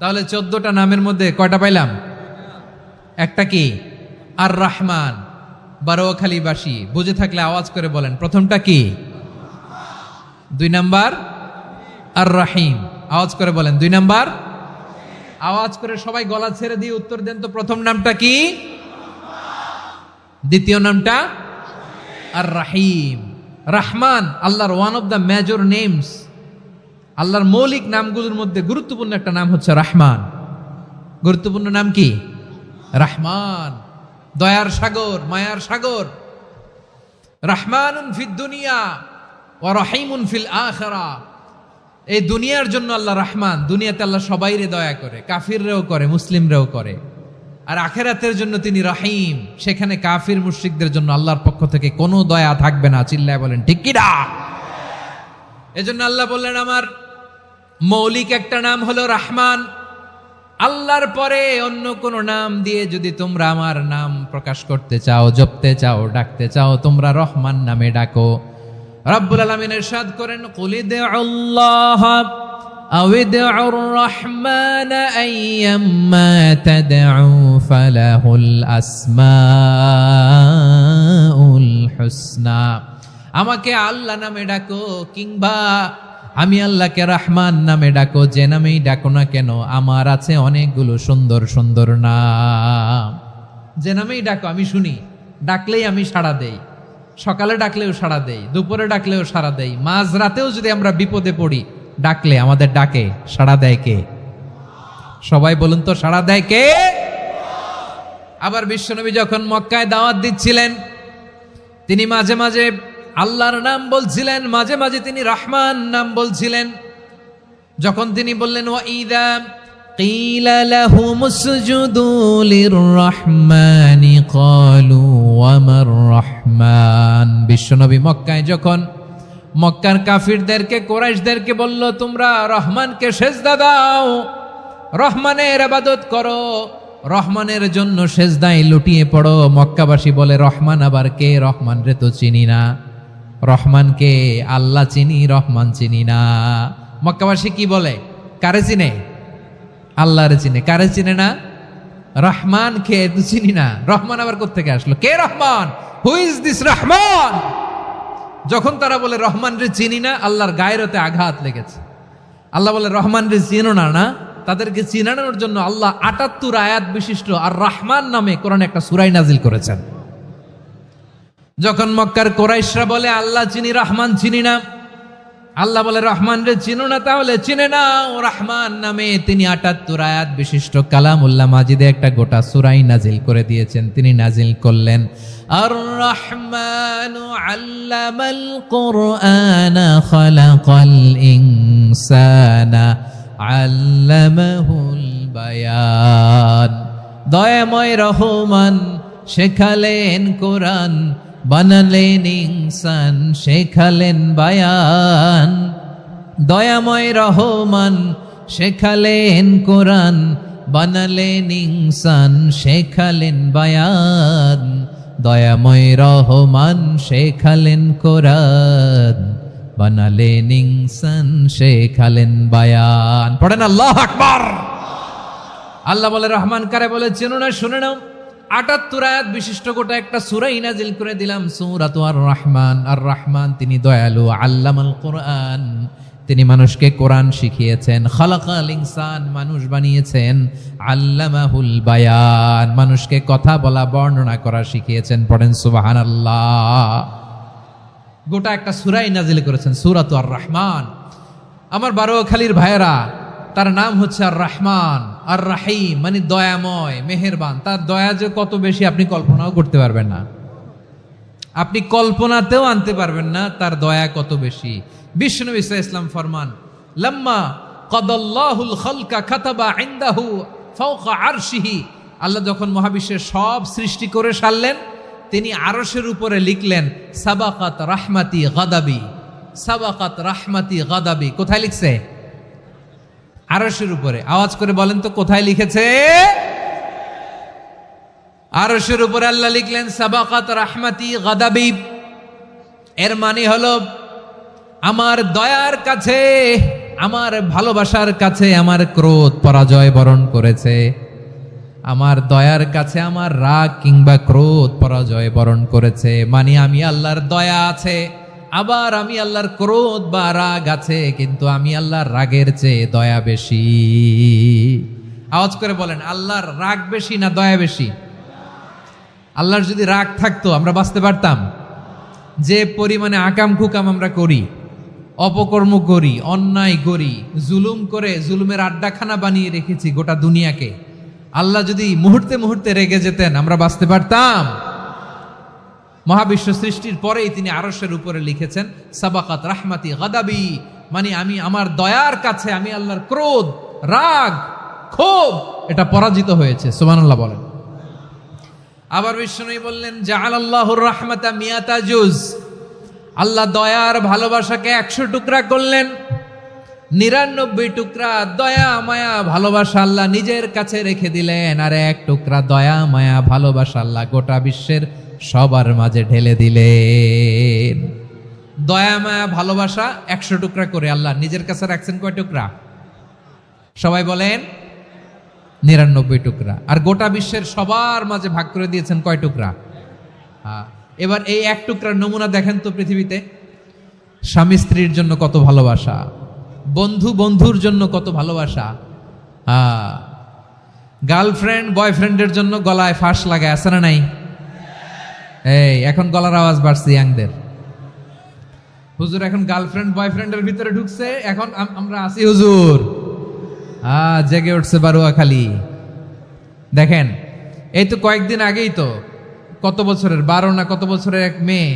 তাহলে 14টা নামের মধ্যে কয়টা পাইলাম? একটা কি? আর রহমান। বারুয়াখালীবাসী বুঝে থাকলে আওয়াজ করে বলেন, প্রথমটা কি? 2 নাম্বার আর রহিম। আওয়াজ করে বলেন 2 নাম্বার। আওয়াজ করে সবাই গলা ছেড়ে দিয়ে উত্তর দেন তো, প্রথম নামটা কি? দ্বিতীয় নামটা আর রাহিম। রহমান আল্লাহর one of the major names, আল্লাহর মৌলিক নামগুলোর মধ্যে গুরুত্বপূর্ণ একটা নাম হচ্ছে রহমান। গুরুত্বপূর্ণ নাম কি? রহমান, দয়ার সাগর, মায়ার সাগর। রহমানুন ফিদ দুনিয়া ওয়া রহিমুন ফিল আখিরা। এই দুনিয়ার জন্য আল্লাহ রহমান, দুনিয়াতে আল্লাহ সবাইরে দয়া করে, কাফিররেও করে, মুসলিমরেও করে। আর আখিরাতের জন্য তিনি রহিম, সেখানে কাফির মুশরিকদের জন্য আল্লাহর পক্ষ থেকে কোনো দয়া থাকবে না। চিল্লায় বলেন ঠিক কি না? এজন্য আল্লাহ বললেন আমার মৌলিক একটা নাম হলো রহমান। আল্লাহর পরে অন্য কোন নাম দিয়ে যদি তোমরা আমার নাম প্রকাশ করতে চাও, জপতে চাও, ডাকতে চাও, তোমরা রহমান নামে ডাকো। রব্বুল আলামিন ইরশাদ করেন, কুলিদুল্লাহ আউদিউর রহমান আইয়াম্মা তাদউ ফালাহুল আসমাউল হুসনা। আমাকে আল্লাহ নামে ডাকো কিংবা আমি আল্লাহকে রহমান নামে ডাকো, যে নামেই ডাকো না কেন আমার আছে অনেকগুলো সুন্দর সুন্দর নাম। যে নামেই ডাকো আমি শুনি, ডাকলেই আমি সাড়া দেই। সকালে ডাকলেও সাড়া দেই, দুপুরে ডাকলেও সাড়া দেই, মাঝ রাতেও যদি আমরা বিপদে পড়ি ডাকলে আমাদের ডাকে সাড়া দেয় কে? সবাই বলুন তো, সাড়া দেয় কে? আবার বিশ্বনবী যখন মক্কায় দাওয়াত দিচ্ছিলেন তিনি মাঝে মাঝে আল্লাহর নাম বলছিলেন, মাঝে মাঝে তিনি রহমান নাম বলছিলেন। যখন তিনি বললেন ওয়াইদা কিলা লাহুমুসজুদু লিররহমানি ক্বালু ওয়ামার রহমান। বিশ্বনবী মক্কায় যখন মক্কার কাফিরদেরকে, কুরাইশদেরকে বলল তোমরা রহমানকে সেজদা দাও, রহমানের ইবাদত করো, রহমানের জন্য সেজদায় লুটিয়ে পড়ো। মক্কাবাসী বলে রহমান আবার কে? রহমান রে তো চিনি না। রহমানকে আল্লাহ চিনি, রহমান চিনি না। মক্কাবাসী কি বলে? কারে চিনে? আল্লাহরে চিনে। কারে চিনে না? রহমান কে তো চিনি না। রহমান আবার কোত্থেকে আসলো? কে Rahman? Who is this Rahman? যখন তারা বলে রহমান রে চিনি না, আল্লাহর গায়রতে আঘাত লেগেছে। আল্লাহ বলে রহমান রে চিনো না, না তাদেরকে চিনানোর জন্য আল্লাহ ৭৮ আয়াত বিশিষ্ট আর রহমান নামে কোরআনে একটা সূরা নাজিল করেছেন। যখন মক্কার কুরাইশরা বলে আল্লাহ চিনি, রহমান চিনি না, আল্লাহ বলে রহমান রে চিনো না, তাহলে চিনে নাও রহমান নামে। তিনি ৭৮ আয়াত বিশিষ্ট কালামুল্লাহ মাজিদে একটা গোটা সূরা নাজিল করে দিয়েছেন। তিনি নাজিল করলেন আর রহমানু আল্লামাল কুরআনা খালাকাল ইনসানা আল্লামাহুল বায়ান। দয়াময় রহমান শেখালেন কোরআন, বানালেন ইনসান, শেখালেন বায়ান। দয়াময় রহমান শেখালেন কোরআন, বানালেন ইনসান, শেখালেন বায়ান। দয়াময় রহমান শেখালেন কোরআন, বানালেন ইনসান, শেখালেন বায়ান। পড়েন আল্লাহু আকবার। আল্লাহ বলে রহমান কারে বলে চেনো না? শুনে নাও, ৭৮ আয়াত বিশিষ্ট গোটা একটা সূরা নাজিল করে দিলাম, সূরাতু আর রহমান। আর রহমান তিনি দয়ালু, আল্লামাল কোরআন, তিনি মানুষকে কোরআন শিখিয়েছেন। খালাকাল ইনসান, মানুষ বানিয়েছেন। আল্লামাহুল বায়ান, মানুষকে কথা বলা, বর্ণনা করা শিখিয়েছেন। পড়েন সুবহানাল্লাহ। গোটা একটা সূরাই নাজিল করেছেন, সূরাতু আর রহমান। আমার বারোখালীর ভাইয়েরা, তার নাম হচ্ছে আর রহমান আর রাহিম, মানে দয়াময়, মেহেরবান। তার দয়া যে কত বেশি আপনি কল্পনাও করতে পারবেন না, আপনি কল্পনাতেও আনতে পারবেন না তার দয়া কত বেশি। বিশ্বনবী সাল্লাল্লাহু আলাইহি ওয়াসাল্লাম ফরমান, লাম্মা কাদাল্লাহুল খালকা কাতাবা ইনদাহু ফাওকা আরশিহি। আল্লাহ যখন মহাবিশ্বের সব সৃষ্টি করে সারলেন, তিনি আরশের উপরে লিখলেন সাবাকাত রাহমাতি গাদাবি। সাবাকাত রাহমাতি গাদাবি কোথায় লিখছে? আরশের উপরে। আওয়াজ করে বলেন তো কোথায় লিখেছে? আরশের উপরে আল্লাহ লিখলেন সাবাকাত রাহমাতি গাদাবি। এর মানে হলো আমার দয়ার কাছে, আমার ভালোবাসার কাছে আমার ক্রোধ পরাজয় বরণ করেছে। আমার দয়ার কাছে আমার রাগ কিংবা ক্রোধ পরাজয় বরণ করেছে। মানে আমি আল্লাহর দয়া আছে, আবার আমি আল্লাহর ক্রোধ বা রাগ আছে, কিন্তু আমি আল্লাহর রাগের চেয়ে দয়া বেশি। আওয়াজ করে বলেন, আল্লাহর রাগ বেশি না দয়া বেশি? আল্লাহর যদি রাগ থাকতো আমরা বাঁচতে পারতাম? যে পরিমাণে আকাম কুকাম আমরা করি, অপকর্ম করি, অন্যায় করি, জুলুম করে জুলুমের আড্ডাখানা বানিয়ে রেখেছি গোটা দুনিয়াকে, আল্লাহ যদি মুহূর্তে মুহূর্তে রেগে যেতেন আমরা বাঁচতে পারতাম? মহাবিশ্ব সৃষ্টির পরেই তিনি আরশের উপরে লিখেছেন, সাবাকাত রাহমাতি গাদাবি, মানে আমি আমার দয়ার কাছে আমি আল্লাহর ক্রোধ, রাগ, ক্ষোভ এটা পরাজিত হয়েছে। সুবহানাল্লাহ বলেন। আবার বিষ্ণু বললেন, জাআলাল্লাহুর রাহমাতা মিয়াতা জুজ, আল্লাহ দয়ার ভালোবাসাকে 100 টুকরা করলেন। 99 টুকরা দয়া মায়া ভালোবাসা আল্লাহ নিজের কাছে রেখে দিলেন, আর 1 টুকরা দয়া মায়া ভালোবাসা আল্লাহ গোটা বিশ্বের সবার মাঝে ঢেলে দিলেন। দয়া মায়া ভালোবাসা 100 টুকরা করে আল্লাহ নিজের কাছে রাখছেন কয় টুকরা? সবাই বলেন 99 টুকরা। আর গোটা বিশ্বের সবার মাঝে ভাগ করে দিয়েছেন কয় টুকরা? এবার এই 1 টুকরার নমুনা দেখেন তো পৃথিবীতে। স্বামী স্ত্রীর জন্য কত ভালোবাসা, বন্ধু বন্ধুর জন্য কত ভালোবাসা, গার্লফ্রেন্ড বয়ফ্রেন্ডের জন্য গলায় ফাঁস লাগায়, আছে না নাই? এই এখন গলার আওয়াজ বাড়ছে ইয়াংদের। হুজুর এখন গার্লফ্রেন্ড বয়ফ্রেন্ডের ভিতরে ঢুকছে, এখন আমরা আছি হুজুর। জেগে উঠছে বারুয়াখালী। দেখেন এই তো কয়েকদিন আগেই তো, কত বছরের 12 না কত বছরের এক মেয়ে,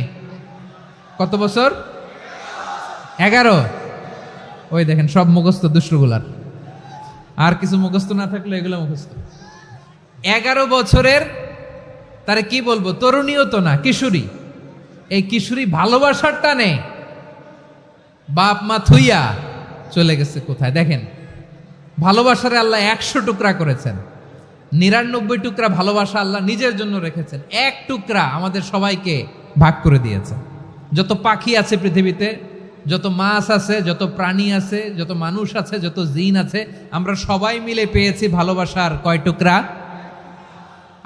কত বছর? 11। ওই দেখেন সব মুখস্থ দুষ্টগুলার, আর কিছু মুখস্থ না থাকলে এগুলো মুখস্থ। 11 বছরের, তারে কি বলবো, তরুণীও তো না, কিশোরী। এই কিশোরী ভালোবাসার টানে বাপ মা থুইয়া চলে গেছে কোথায়? দেখেন ভালোবাসারে আল্লাহ 100 টুকরা করেছেন, 99 টুকরা ভালোবাসা আল্লাহ নিজের জন্য রেখেছেন, 1 টুকরা আমাদের সবাইকে ভাগ করে দিয়েছেন। যত পাখি আছে পৃথিবীতে, যত মাছ আছে, যত প্রাণী আছে, যত মানুষ আছে, যত জিন আছে, আমরা সবাই মিলে পেয়েছি ভালোবাসার কয় টুকরা?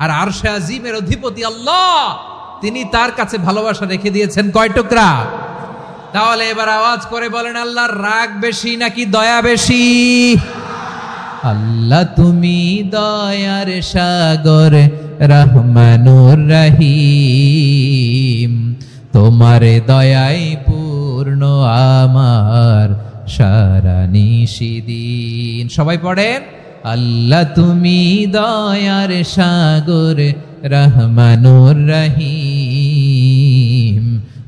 আর আরশে আজিমের অধিপতি আল্লাহ, তিনি তার কাছে ভালোবাসা রেখে দিয়েছেন কয় টুকরা? তাহলে এবার আওয়াজ করে বলেন, আল্লাহর রাগ বেশি নাকি দয়া বেশি? আল্লাহ তুমি দয়ার সাগর, রহমানুর রহিম, তোমার দয়ায় পূর্ণ আমার সারা নিশিদিন। সবাই পড়েন, আল্লাহ তুমি দয়ার সাগর, রহমানুর রহিম,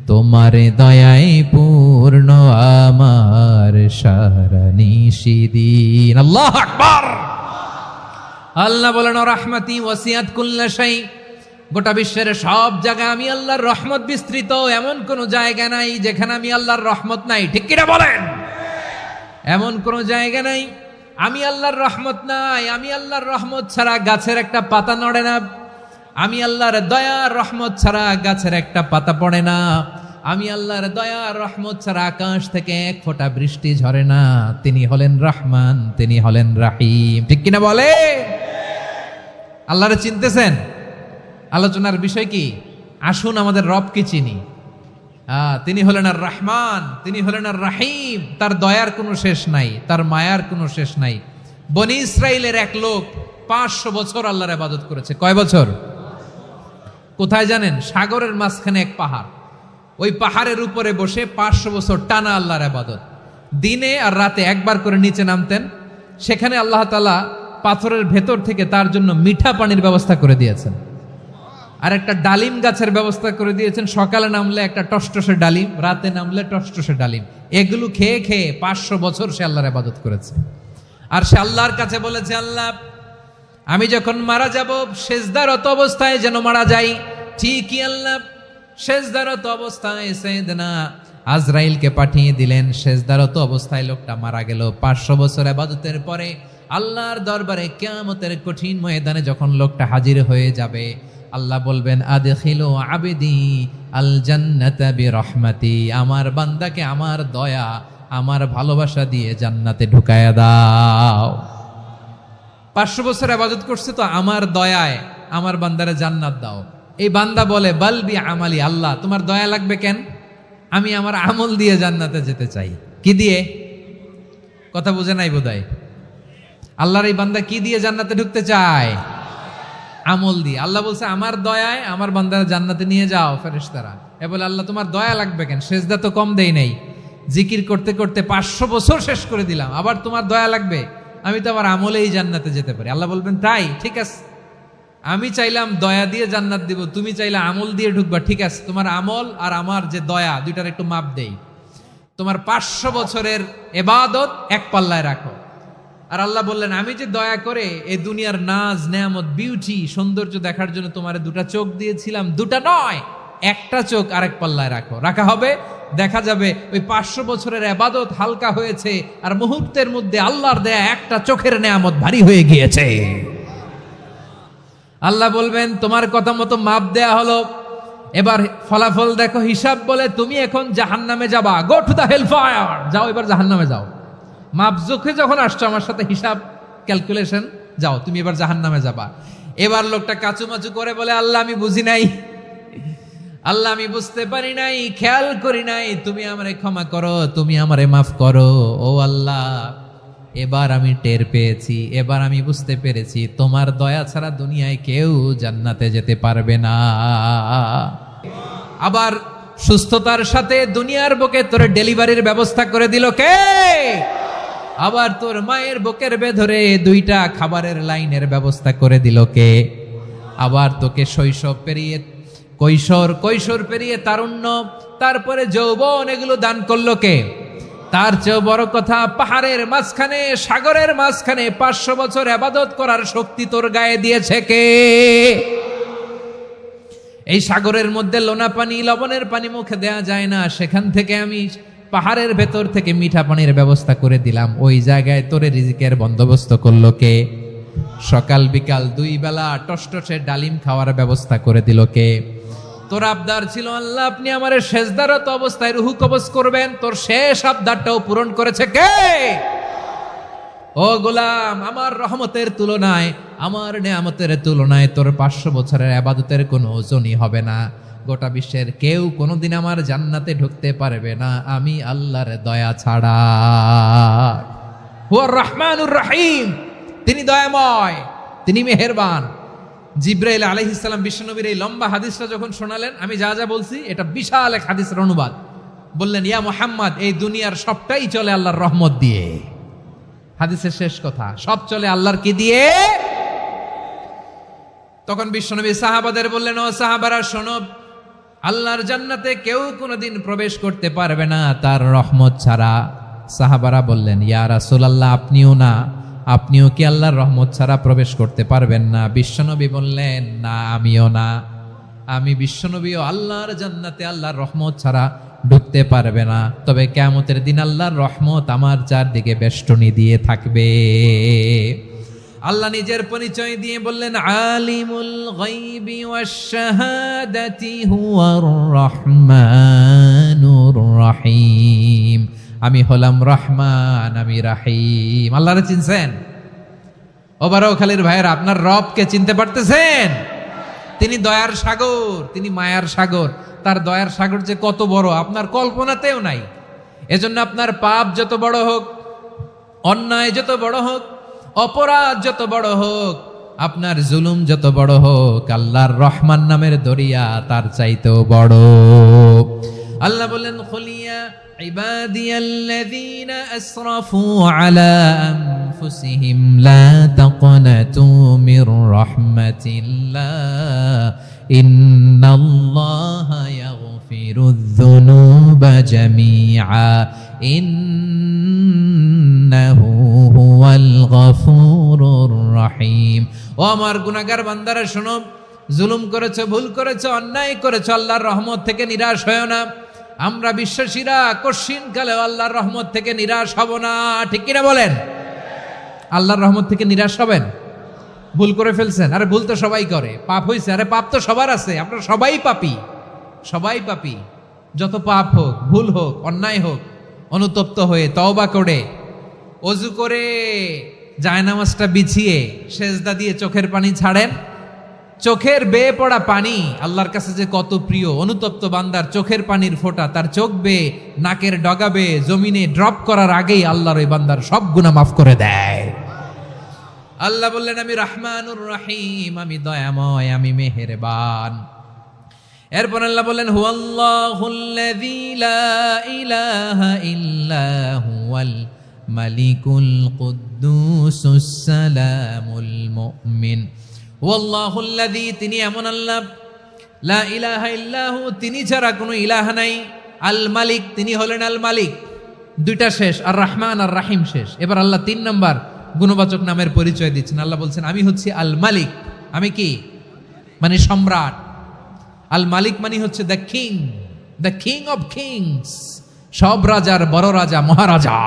তোমার দয়ায় পূর্ণ আমার সারা নিশিদিন। আল্লাহু আকবার। আল্লাহ বলেন, রাহমাতি ওয়াসিয়াত কুল্লা শাই, গোটা বিশ্বের সব জায়গায় আমি আল্লাহর রহমত বিস্তৃত, এমন কোন জায়গা নাই যেখানে আমি আল্লাহর রহমত নাই। ঠিক কিনা বলেন? এমন কোন জায়গা নাই আমি আল্লাহর রহমত নাই। আমি আল্লাহর রহমত ছাড়া গাছের একটা পাতা নড়ে না, আমি আল্লাহর দয়ার রহমত ছাড়া গাছের একটা পাতা পড়ে না, আমি আল্লাহর দয়ার রহমত ছাড়া আকাশ থেকে 1 ফোঁটা বৃষ্টি ঝরে না। তিনি হলেন রহমান, তিনি হলেন রাহিম। ঠিক কিনা বলে? আল্লাহরে চিনতেছেন? আলোচনার বিষয় কি? আসুন আমাদের রবকে চিনি। তিনি হলেন আর রহমান, তিনি হলেন আর রাহিম। তার দয়ার কোনো শেষ নাই, তার মায়ার কোনো শেষ নাই। বনি ইসরাইলের এক লোক 500 বছর আল্লাহর ইবাদত করেছে। কয় বছর? কোথায় জানেন? সাগরের মাঝখানে এক পাহাড়, ওই পাহাড়ের উপরে বসে 500 বছর টানা আল্লাহর ইবাদত। দিনে আর রাতে একবার করে নিচে নামতেন। সেখানে আল্লাহ তাআলা পাথরের ভেতর থেকে তার জন্য মিঠা পানির ব্যবস্থা করে দিয়েছেন, আর একটা ডালিম গাছের ব্যবস্থা করে দিয়েছেন। সকালে নামলে একটা টসটসে ডালিম, রাতে নামলে টসটসে ডালিম। এগুলো খেয়ে খেয়ে 500 বছর সে আল্লাহর ইবাদত করেছে। আর সে আল্লাহর কাছে বলেছে, আল্লাহ আমি যখন মারা যাব সেজদারত অবস্থায় যেন মারা যাই। ঠিকই আল্লাহ সেজদারত অবস্থায় সাইয়েদনা আজরাইলকে পাঠিয়ে দিলেন। সেজদারত অবস্থায় লোকটা মারা গেল। 500 বছর ইবাদতের পরে আল্লাহর দরবারে কিয়ামতের কঠিন ময়দানে যখন লোকটা হাজির হয়ে যাবে, আল্লাহ বলবেন, আদখিলু আবদি আল জান্নাতা বিরহমাতি, আমার বান্দাকে আমার দয়া আমার ভালোবাসা দিয়ে জান্নাতে ঢুকায়া দাও। 500 বছর ইবাদত করছে তো আমার দয়ায় আমার বান্দারে জান্নাত দাও। এই বান্দা বলে, বালবি আমালি, আল্লাহ তোমার দয়া লাগবে কেন? আমি আমার আমল দিয়ে জান্নাতে যেতে চাই। কি দিয়ে? কথা বুঝে নাই বোধহয়। আল্লাহর এই বান্দা কি দিয়ে জান্নাতে ঢুকতে চায়? আমল দিয়ে। আল্লাহ বলছে আমার দয়ায় আমার বান্দারা জান্নাতে নিয়ে যাও ফেরেশতারা। এ বলে আল্লাহ তোমার দয়া লাগবে কেন? সেজদা তো কম দেই নাই, জিকির করতে করতে 500 বছর শেষ করে দিলাম, আবার তোমার দয়া লাগবে? আমি তো আমার আমলেই জান্নাতে যেতে পারি। আল্লাহ বলবেন তাই, ঠিক আছে, আমি চাইলাম দয়া দিয়ে জান্নাত দিব, তুমি চাইলে আমল দিয়ে ঢুকবা, ঠিক আছে, তোমার আমল আর আমার যে দয়া দুইটার একটু মাপ দেই। তোমার 500 বছরের ইবাদত এক পাল্লায় রাখো। আর আল্লাহ বললেন আমি যে দয়া করে এই দুনিয়ার নাজ নেয়ামত বিউটি সৌন্দর্য দেখার জন্য তোমারে দুটা চোখ দিয়েছিলাম, দুটা নয় একটা চোখ আরেক পাল্লায় রাখো। রাখা হবে, দেখা যাবে ওই 500 বছরের ইবাদত হালকা হয়েছে আর মুহূর্তের মধ্যে আল্লাহর দেয়া একটা চোখের নেয়ামত ভারী হয়ে গিয়েছে। আল্লাহ বলবেন তোমার কথা মতো মাপ দেয়া হলো, এবার ফলাফল দেখো, হিসাব বলে তুমি এখন জাহান্নামে যাবা, go to the hell fire, যাও এবার জাহান্নামে যাও। মাপ চোখে যখন আসছো আমার সাথে হিসাব ক্যালকুলেশন, যাও তুমি এবার জাহান্নামে যাবা। এবার লোকটা কাচুমাচু করে বলে আল্লাহ আমি বুঝি নাই, আল্লাহ আমি বুঝতে পারি নাই, খেয়াল করি নাই, তুমি আমারে ক্ষমা করো, তুমি আমারে মাফ করো। ও আল্লাহ এবার আমি টের পেয়েছি, এবার আমি বুঝতে পেরেছি তোমার দয়া ছাড়া দুনিয়ায় কেউ জান্নাতে যেতে পারবে না। আবার সুস্থতার সাথে দুনিয়ার বুকে তোর ডেলিভারির ব্যবস্থা করে দিল কে? আবার তোর মায়ের বুকের ভেতরে 2টা খাবারের লাইনের ব্যবস্থা করে দিল কে? আবার তোকে শৈশব পেরিয়ে কৈশোর পেরিয়ে তারুণ্য, তারপরে যৌবন, এগুলো দান করলো কে? তার চেয়েও বড় কথা, পাহাড়ের মাঝখানে সাগরের মাঝখানে 500 বছর ইবাদত করার শক্তি তোর গায়ে দিয়েছে কে? এই সাগরের মধ্যে লোনা পানি লবণের পানি মুখে দেয়া যায় না, সেখান থেকে আমি পাহাড়ের ভেতর থেকে মিঠা পানির ব্যবস্থা করে দিলাম, ওই জায়গায় তোরে রিজিকের বন্দোবস্ত করলো কে? সকাল বিকাল 2 বেলা টসটসে ডালিম খাওয়ার ব্যবস্থা করে দিল কে? তোর আবদার ছিল আল্লাহ আপনি আমারে সেজদারত অবস্থায় রুহু কবজ করবেন, তোর শেষ আবদারটাও পূরণ করেছে কে? ও গোলাম, আমার রহমতের তুলনায়, আমার নেয়ামতের তুলনায় তোর 500 বছরের ইবাদতের কোনো ওজনই হবে না। গোটা বিশ্বের কেউ কোনোদিন আমার জান্নাতে ঢুকতে পারবে না আমি আল্লাহর দয়া ছাড়া। হুয়ার রহমানুর রহিম, তিনি দয়াময়, তিনি মেহেরবান। জিব্রাইল আলাইহিস সালাম বিশ্বনবীর এই লম্বা হাদিসটা যখন শোনালেন, আমি যা যা বলছি এটা বিশাল এক হাদিসের অনুবাদ, বললেন ইয়া মুহাম্মদ এই দুনিয়ার সবটাই চলে আল্লাহর রহমত দিয়ে। হাদিসের শেষ কথা, সব চলে আল্লাহর কি দিয়ে? তখন বিশ্বনবী সাহাবাদের বললেন, ও সাহাবারা শোনো, আল্লাহর জান্নাতে কেউ কোনোদিন প্রবেশ করতে পারবে না তার রহমত ছাড়া। সাহাবারা বললেন ইয়া রাসূলুল্লাহ আপনিও না, আপনিও কি আল্লাহর রহমত ছাড়া প্রবেশ করতে পারবেন না? বিশ্বনবী বললেন না আমিও না, আমি বিশ্বনবীও আল্লাহর জান্নাতে আল্লাহর রহমত ছাড়া ঢুকতে পারবে না, তবে কিয়ামতের দিন আল্লাহর রহমত আমার চারদিকে বেষ্টনী দিয়ে থাকবে। আল্লাহ নিজের পরিচয় দিয়ে বললেন আলিমুল গায়বি ওয়াশ শাহাদাতি হুয়ার রহমানুর রহিম, আমি হলাম রহমান, আমি রাহিম। আল্লাহরে চিনছেন? ওবারখালীর ভাইয়েরা, আপনার রবকে চিনতে পারতেছেন? তিনি দয়ার সাগর, তিনি মায়ার সাগর। তার দয়ার সাগর যে কত বড় আপনার কল্পনাতেও নাই। এজন্য আপনার পাপ যত বড় হোক, অন্যায় যত বড় হোক, অপরাধ যত বড় হোক, আপনার জুলুম যত বড় হোক, আল্লাহর রহমান নামের দরিয়া তার চাইতেও বড়। আল্লাহ বললেন খুলিয়া ইবাদিয়াল্লাযীনা আসরাফু আলা আনফুসিহিম লা তাকনাতু মির রাহমাতিল্লাহ ইন্নাল্লাহা ইয়াগফিরুয যুনুবা জামিআ ইন্নাহু হুয়াল গফুরুর রহিম। ও আমার গুনাহগার বান্দারা শোনো, জুলুম করেছো, ভুল করেছো, অন্যায় করেছো, আল্লাহর রহমত থেকে নিরাশ হয়ো না। আমরা বিশ্বাসীরা কশিনকালে আল্লাহর রহমত থেকে নিরাশ হব না, ঠিক কিনা বলেন? আল্লাহর রহমত থেকে নিরাশ হবেন? ভুল করে ফেলছেন, আরে ভুল তো সবাই করে। পাপ হয়েছে, আরে পাপ তো সবার আছে, আমরা সবাই পাপী, সবাই পাপী। যত পাপ হোক, ভুল হোক, অন্যায় হোক, অনুতপ্ত হয়ে তওবা করে ওযু করে জায়নামাজটা বিছিয়ে সেজদা দিয়ে চোখের পানি ছাড়েন। চোখের বেয়ে পড়া পানি আল্লাহর কাছে যে কত প্রিয়। অনুতপ্ত বান্দার চোখের পানির ফোঁটা তার চোখ বেয়ে নাকের ডগা বেয়ে জমিনে ড্রপ করার আগেই আল্লাহর ওই বান্দার সব গুনাহ মাফ করে দেয়। আল্লাহ বললেন আমি রহমানুর রহিম, আমি দয়াময়, আমি মেহেরবান। এরপর আল্লাহ বললেন হুয়াল্লাহুল্লাযী লা ইলাহা ইল্লা হুয়াল মালিকুল কুদ্দুসুস সালামুল মুমিন। হুয়াল্লাহুল্লাযী, তিনি এমন আল্লাহ, লা ইলাহা ইল্লাহু, তিনি ছাড়া কোনো ইলাহ নাই, আল মালিক, তিনি হলেন আল মালিক। দুইটা শেষ, আর রহমান আর রাহিম শেষ। এবার আল্লাহ 3 নম্বর গুণবাচক নামের পরিচয় দিচ্ছেন। আল্লাহ বলছেন আমি হচ্ছি আল মালিক। আমি কি? মানে সম্রাট। আল মালিক মানে হচ্ছে the king, the king of kings, সব রাজার বড় রাজা, মহারাজা।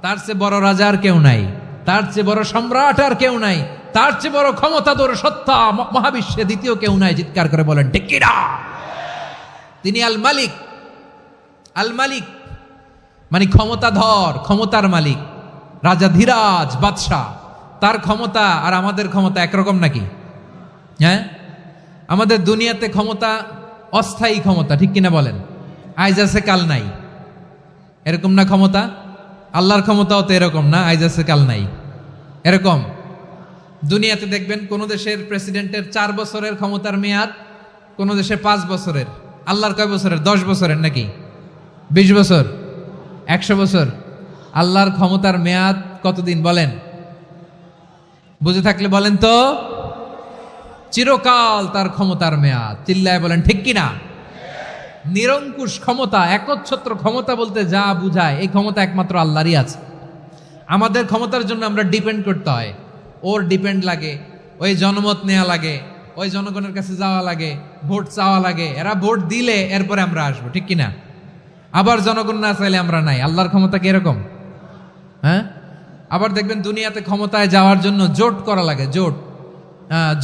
তার চেয়ে বড় রাজা আর কেউ নাই, তার চেয়ে বড় সম্রাট আর কেউ নাই, তার চেয়ে বড় ক্ষমতাধর সত্তা মহাবিশ্বে দ্বিতীয় কেউ নাই। চিৎকার করে বলেন ঠিক কিনা? তিনি আল মালিক। আল মালিক মানে ক্ষমতাধর, ক্ষমতার মালিক, রাজা ধীরাজ বাদশাহ। তার ক্ষমতা আর আমাদের ক্ষমতা একরকম নাকি? হ্যাঁ, আমাদের দুনিয়াতে ক্ষমতা অস্থায়ী ক্ষমতা, ঠিক কিনা বলেন? আইজ আছে কাল নাই, এরকম না ক্ষমতা? আল্লাহর ক্ষমতাও তো এরকম না, আইজ আছে কাল নাই এরকম। দুনিয়াতে দেখবেন কোন দেশের প্রেসিডেন্টের 4 বছরের ক্ষমতার মেয়াদ, কোন দেশে 5 বছরের। আল্লাহর কয় বছরের? 10 বছরের নাকি 20 বছর, 100 বছর। আল্লাহর ক্ষমতার মেয়াদ কতদিন বলেন? বুঝে থাকলে বলেন তো। চিরকাল তার ক্ষমতার মেয়াদ। চিল্লায় বলেন ঠিক কিনা? নিরঙ্কুশ ক্ষমতা, একচ্ছত্র ক্ষমতা বলতে যা বুঝায়, এই ক্ষমতা একমাত্র আল্লাহরই আছে। আমাদের ক্ষমতার জন্য আমরা ডিপেন্ড করতে হয়, ওর ডিপেন্ড লাগে, ওই জনমত নেওয়া লাগে, ওই জনগণের কাছে যাওয়া লাগে, ভোট চাওয়া লাগে, এরা ভোট দিলে এরপরে আমরা আসবো, ঠিক কিনা? আবার জনগণ না চাইলে আমরা নাই। আল্লাহর ক্ষমতা কি এরকম? হ্যাঁ। আবার দেখবেন দুনিয়াতে ক্ষমতায় যাওয়ার জন্য জোট করা লাগে, জোট।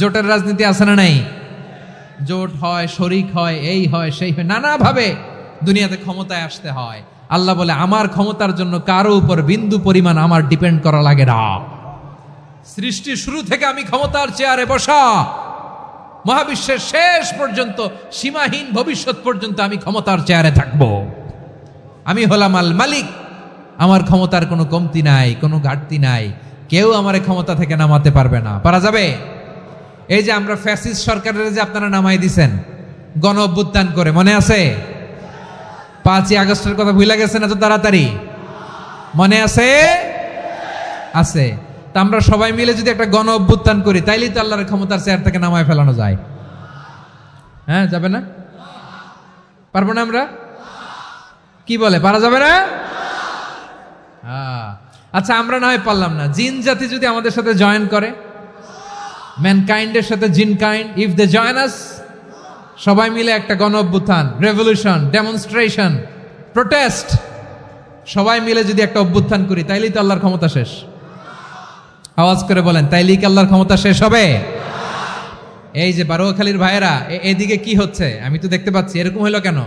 জোটের রাজনীতি আছে না নাই? জোট হয়, শরিক হয়, এই হয়, সেই হয়, নানাভাবে দুনিয়াতে ক্ষমতায় আসতে হয়। আল্লাহ বলে আমার ক্ষমতার জন্য কারো উপর বিন্দু পরিমাণ আমার ডিপেন্ড করা লাগে না। সৃষ্টির শুরু থেকে আমি ক্ষমতার চেয়ারে বসা, মহাবিশ্বের শেষ পর্যন্ত, সীমাহীন ভবিষ্যৎ পর্যন্ত আমি ক্ষমতার চেয়ারে থাকবো। আমি হলাম আল মালিক। আমার ক্ষমতার কোনো কমতি নাই, কোনো ঘাটতি নাই। কেউ আমার ক্ষমতা থেকে নামাতে পারবে না। পারা যাবে? এই যে আমরা ফ্যাসিস্ট সরকারের যে আপনারা নামাই দিছেন গণ অভ্যুত্থান করে, মনে আছে? 5ই আগস্টের কথা ভুলে গেছেন এত তাড়াতাড়ি? মনে আছে? আছে। তা আমরা সবাই মিলে যদি একটা গণ অভ্যুত্থান করি, তাইলেই তো আল্লাহর ক্ষমতার চেয়ার থেকে নামায় ফেলানো যায়। হ্যাঁ, যাবে না? পারবো না আমরা? কি বলে, পারা যাবে না? আচ্ছা, আমরা না হয় পারলাম না, জিন জাতি যদি আমাদের সাথে জয়েন করে, ম্যানকাইন্ডের সাথে জিনকাইন্ড, ইফ দে জয়েন আস, সবাই মিলে একটা গণ অভ্যুত্থান, রেভলিউশন, ডেমনস্ট্রেশন, প্রোটেস্ট, সবাই মিলে যদি একটা অভ্যুত্থান করি, তাইলেই তো আল্লাহর ক্ষমতা শেষ। আওয়াজ করে বলেন, তাইলেই কি আল্লাহর ক্ষমতা শেষ হবে? এই যে বারোয়াখালীর ভাইয়েরা, এদিকে কি হচ্ছে আমি তো দেখতে পাচ্ছি। এরকম হলো কেন?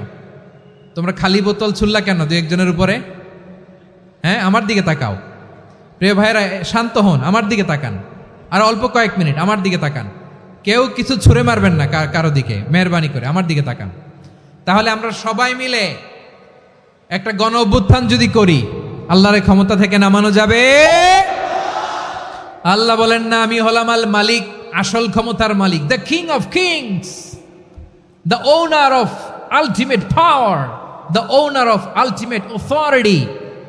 তোমরা খালি বোতল ছুড়লা কেন 2-1 জনের উপরে? হ্যাঁ, আমার দিকে তাকাও। প্রিয় ভাইয়েরা, শান্ত হন, আমার দিকে তাকান। আর অল্প কয়েক মিনিট আমার দিকে তাকান। কেউ কিছু ছুঁড়ে মারবেন না কারো দিকে, মেহরবানি করে আমার দিকে তাকান। তাহলে আমরা সবাই মিলে একটা গণ অভ্যুত্থান যদি করি, আল্লাহর ক্ষমতা থেকে নামানো যাবে? আল্লাহ বলেন না, আমি হলাম আল মালিক, আসল ক্ষমতার মালিক, the king of kings, the owner of ultimate power, the owner of ultimate authority,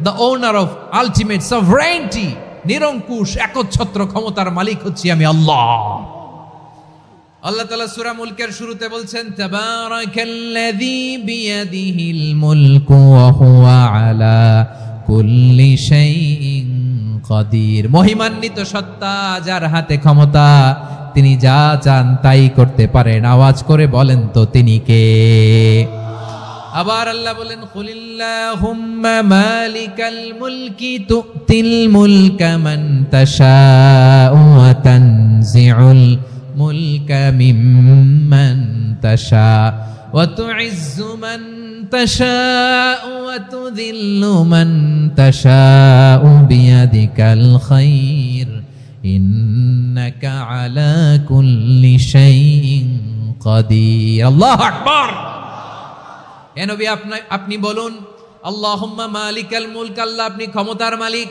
the owner of ultimate sovereignty. নিরঙ্কুশ একচ্ছত্র ক্ষমতার মালিক হচ্ছি আমি আল্লাহ। আল্লাহ তাআলা সূরা মুলকের শুরুতে বলছেন, তাবারাকাল্লাযী বিয়াদিহিল মুলকু ওয়া হুয়া আলা কুল্লি শাইইন কাদির। মহিমান্বিত সত্তা, যার হাতে ক্ষমতা, তিনি যা চান তাই করতে পারেন। আওয়াজ করে বলেন তো তিনি কে? আবার আল্লাহ বলেন, কুলিল্লাহুম্মা মালিকাল মুলকি তুতিল মুলকা মান তাশাউ ওয়া তানজিউল মুলকা মিম্মান তাশা ওয়া তুইজ্জু মান তাশাউ ওয়া তুযিল্লু মান তাশাউ বিয়াদিকাল খায়র ইন্নাকা আলা কুল্লি শাইইন কাদির। আল্লাহু আকবার। হে নবী, আপনি বলুন, আল্লাহুম্মা মালিকাল মুলক, আল্লাহ আপনি ক্ষমতার মালিক,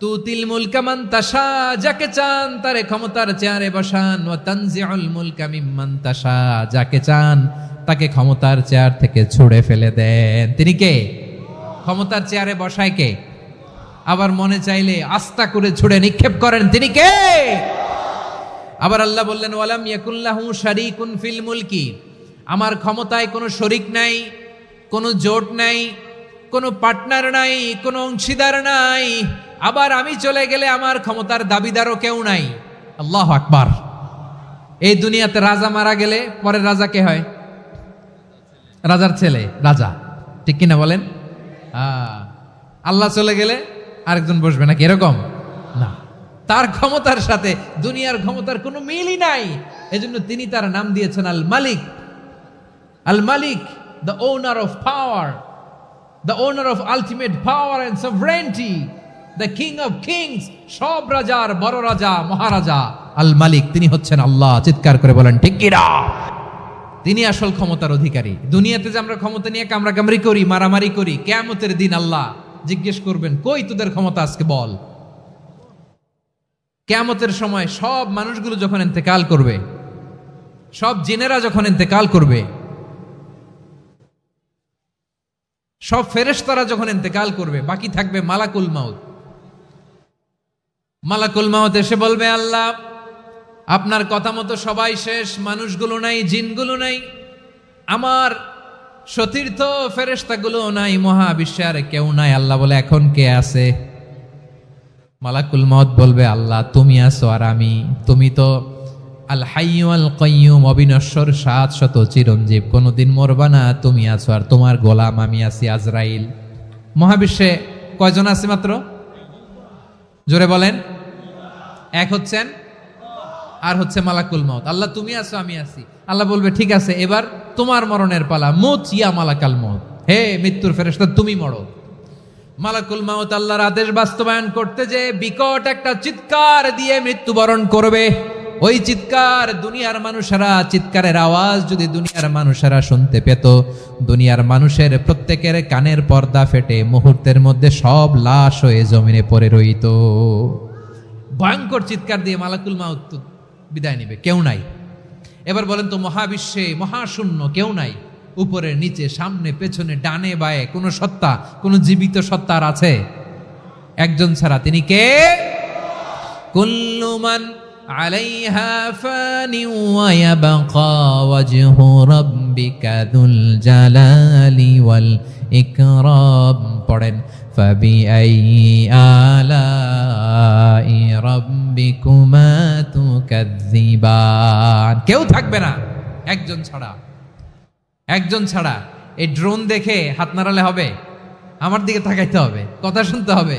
তুতিল মুলকা মান তাশা, যাকে চান তারে ক্ষমতার চেয়ারে বসান। ওয়া তানজিউল মুলকা মিম্মান তাশা, যাকে চান তাকে ক্ষমতার চেয়ার থেকে ছুড়ে ফেলে দেন। তিনি কে? ক্ষমতার চেয়ারে বসায় কে? আবার মনে চাইলে আস্থা করে ছুড়ে নিক্ষেপ করেন, তিনি কে? আবার আল্লাহ বললেন ওয়ালাম ইয়াকুল্লাহু শারীকুন ফিল মুলকি, আমার ক্ষমতায় কোনো শরীক নাই, কোনো জোট নাই, কোনো পার্টনার নাই, কোনো অংশীদার নাই। আবার আমি চলে গেলে আমার ক্ষমতার দাবিদারও কেউ নাই। আল্লাহু আকবার। এই দুনিয়াতে রাজা মারা গেলে পরের রাজা কে হয়? রাজার ছেলে রাজা, ঠিক কিনা বলেন? আল্লাহ চলে গেলে আরেকজন বসবে নাকি? এরকম না, তার ক্ষমতার সাথে দুনিয়ার ক্ষমতার কোনো মিলই নাই। এজন্য তিনি তার নাম দিয়েছেন আল মালিক। আল মালিক, the owner of power, the owner of ultimate power and sovereignty, the king of kings, সব রাজার বড় রাজা, মহারাজা আল মালিক, তিনি হচ্ছেন আল্লাহ। চিৎকার করে বলেন ঠিক কিনা? তিনি আসল ক্ষমতার অধিকারী। দুনিয়াতে যে আমরা ক্ষমতা নিয়ে কামড়াকামড়ি করি, মারামারি করি, কিয়ামতের দিন আল্লাহ জিজ্ঞেস করবেন, কই তোদের ক্ষমতা আজকে বল। কিয়ামতের সময় সব মানুষগুলো যখন ইন্তেকাল করবে, সব জিনেরা যখন ইন্তেকাল করবে, সব ফেরেশতারা যখন ইন্তেকাল করবে, বাকি থাকবে মালাকুল মাউত। মালাকুল মাউত এসে বলবে, আল্লাহ আপনার কথা মতো সবাই শেষ, মানুষগুলো নাই, জিনগুলো নাই, আমার সতীর্থ ফেরেশতাগুলো নাই, মহাবিশ্বে আর কেউ নাই। আল্লাহ বলে, এখন কে আছে? মালাকুল মাউত বলবে, আল্লাহ তুমি আছো আর আমি। তুমি তো আল হাইয়্যু আল কাইয়্যুম, অবিনশ্বর, শাশ্বত, চিরঞ্জীব, কোনোদিন মরবা না, তুমি আছো আর তোমার গোলাম আমি আছি আজরাইল। মহাবিশ্বে কয়জন আছে মাত্র? জোরে বলেন। এক হচ্ছেন আর হচ্ছে মালাকুল মাউত। আল্লাহ তুমি আছো আমি আছি। আল্লাহ বলবে, ঠিক আছে, এবার তোমার মরণের পালা। মুত ইয়া মালাকাল মাউত, হে মৃত্যুর ফেরেশতা তুমি মরো। মালাকুল মাউত আল্লাহর আদেশ বাস্তবায়ন করতে যে বিকট একটা চিৎকার দিয়ে মৃত্যুবরণ করবে। ওই চিৎকার দুনিয়ার মানুষেরা, চিৎকারের আওয়াজ যদি দুনিয়ার মানুষেরা শুনতে পেত, দুনিয়ার মানুষের প্রত্যেকের কানের পর্দা ফেটে মুহূর্তের মধ্যে সব লাশ হয়ে জমিনে পড়ে রইত। ভয়ঙ্কর চিৎকার দিয়ে মালাকুল মাউত বিদায় নেবে, কেউ নাই। এবার বলেন তো, মহাবিশ্বে মহাশূন্য, কেউ নাই, উপরে নিচে সামনে পেছনে ডানে বায়ে কোনো সত্তা, কোনো জীবিত সত্তার আছে? একজন ছাড়া, তিনি কে? কুল্লু মান আলাইহা ফানি ওয়া ইয়াবকা ওয়াজহু রাব্বিকা যুল জালালি ওয়াল ইকরাম। পড়েন, ফাবিআইয়ি আলাই রাব্বিকুমা তুকাযযিবান। কেউ থাকবে না একজন ছাড়া, একজন ছাড়া। এই ড্রোন দেখে হাত নাড়ালে হবে? আমার দিকে তাকাইতে হবে, কথা শুনতে হবে।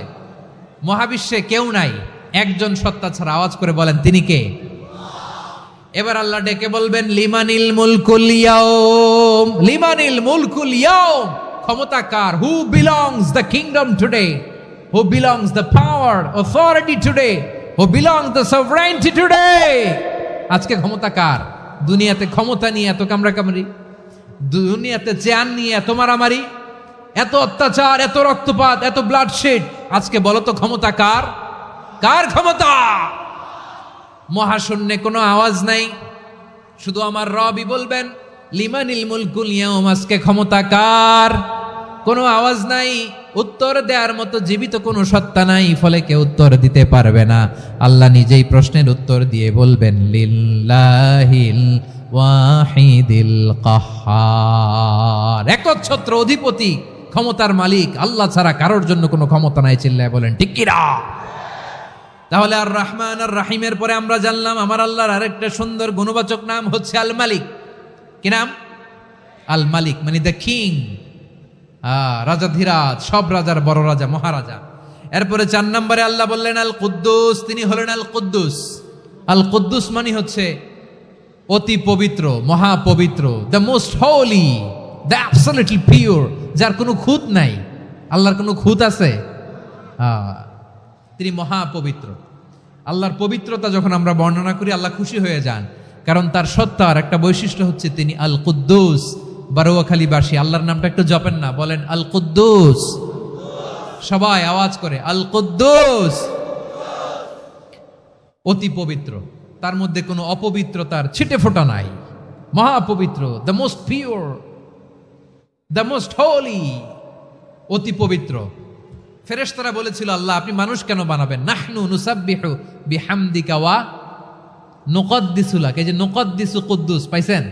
মহাবিশ্বে কেউ নাই, একজন সত্তা ছাড়া। আওয়াজ করে বলেন, তিনি কে? এবার আল্লাহ ডেকে বলবেন, লিমানিল মুলকুল ইয়াউম, লিমানিল মুলকুল ইয়াউম। ক্ষমতা কার? Who belongs the kingdom today, who belongs the power authority today, who belongs the sovereignty today. আজকে ক্ষমতা কার? দুনিয়াতে ক্ষমতা নিয়ে এত কামড়াকামড়ি, দুনিয়াতে চেয়ার নিয়ে এত মারামারি, এত অত্যাচার, এত রক্তপাত, এত ব্লাডশেড। আজকে বলো তো ক্ষমতা কার? কার ক্ষমতা? মহাশূন্যে কোনো আওয়াজ নাই, শুধু আমার রবই বলবেন, লিমানিল মুলকুল ইয়াউম। আজকে ক্ষমতা কার? কোনো আওয়াজ নাই, উত্তর দেওয়ার মতো জীবিত কোনো সত্তা নাই, ফলে কেউ উত্তর দিতে পারবে না। আল্লাহ নিজেই প্রশ্নের উত্তর দিয়ে বলবেন, লিল্লাহিল ওয়াহিদিল কাহ্হার। একচ্ছত্র অধিপতি, ক্ষমতার মালিক আল্লাহ ছাড়া কারোর জন্য কোনো ক্ষমতা নাই। চিল্লায় বলেন ঠিক কিনা? তাহলে আর রহমান আর রাহিমের পরে আমরা জানলাম আমার আল্লাহর আরেকটা সুন্দর গুণবাচক নাম হচ্ছে আল মালিক। কি নাম? আল মালিক, মানে দ্য কিং, রাজাধিরাজ, সব রাজার বড় রাজা, মহারাজা। এরপরে 4 নম্বরে আল্লাহ বললেন আল কুদ্দুস, তিনি হলেন আল কুদ্দুস। আল কুদ্দুস মানে হচ্ছে অতি পবিত্র, মহাপবিত্র, the most holy, the absolutely pure, যার কোনো খুঁত নাই। আল্লাহর কোনো খুঁত আছে? তিনি মহাপবিত্র। আল্লাহর পবিত্রতা যখন আমরা বর্ণনা করি, আল্লাহ খুশি হয়ে যান, কারণ তার সত্তার একটা বৈশিষ্ট্য হচ্ছে তিনি আল কুদ্দুস। বারোয়াখালীবাসী আল্লাহর নামটা একটু জপেন না, বলেন আল কুদ্দুস। সবাই আওয়াজ করে আল কুদ্দুস, অতি পবিত্র, তার মধ্যে কোনো অপবিত্রতার ছিটে ফোঁটা নাই, মহাপবিত্র, the most pure, the most holy, অতি পবিত্র। ফেরেশতারা বলেছিল আল্লাহ আপনি মানুষ কেন বানাবেন? নাহনু নুসাব্বিহু বিহামদিকা ওয়া নুকদ্দিসু লাক। এই যে নুকদ্দিসু কুদ্দুস পাইছেন?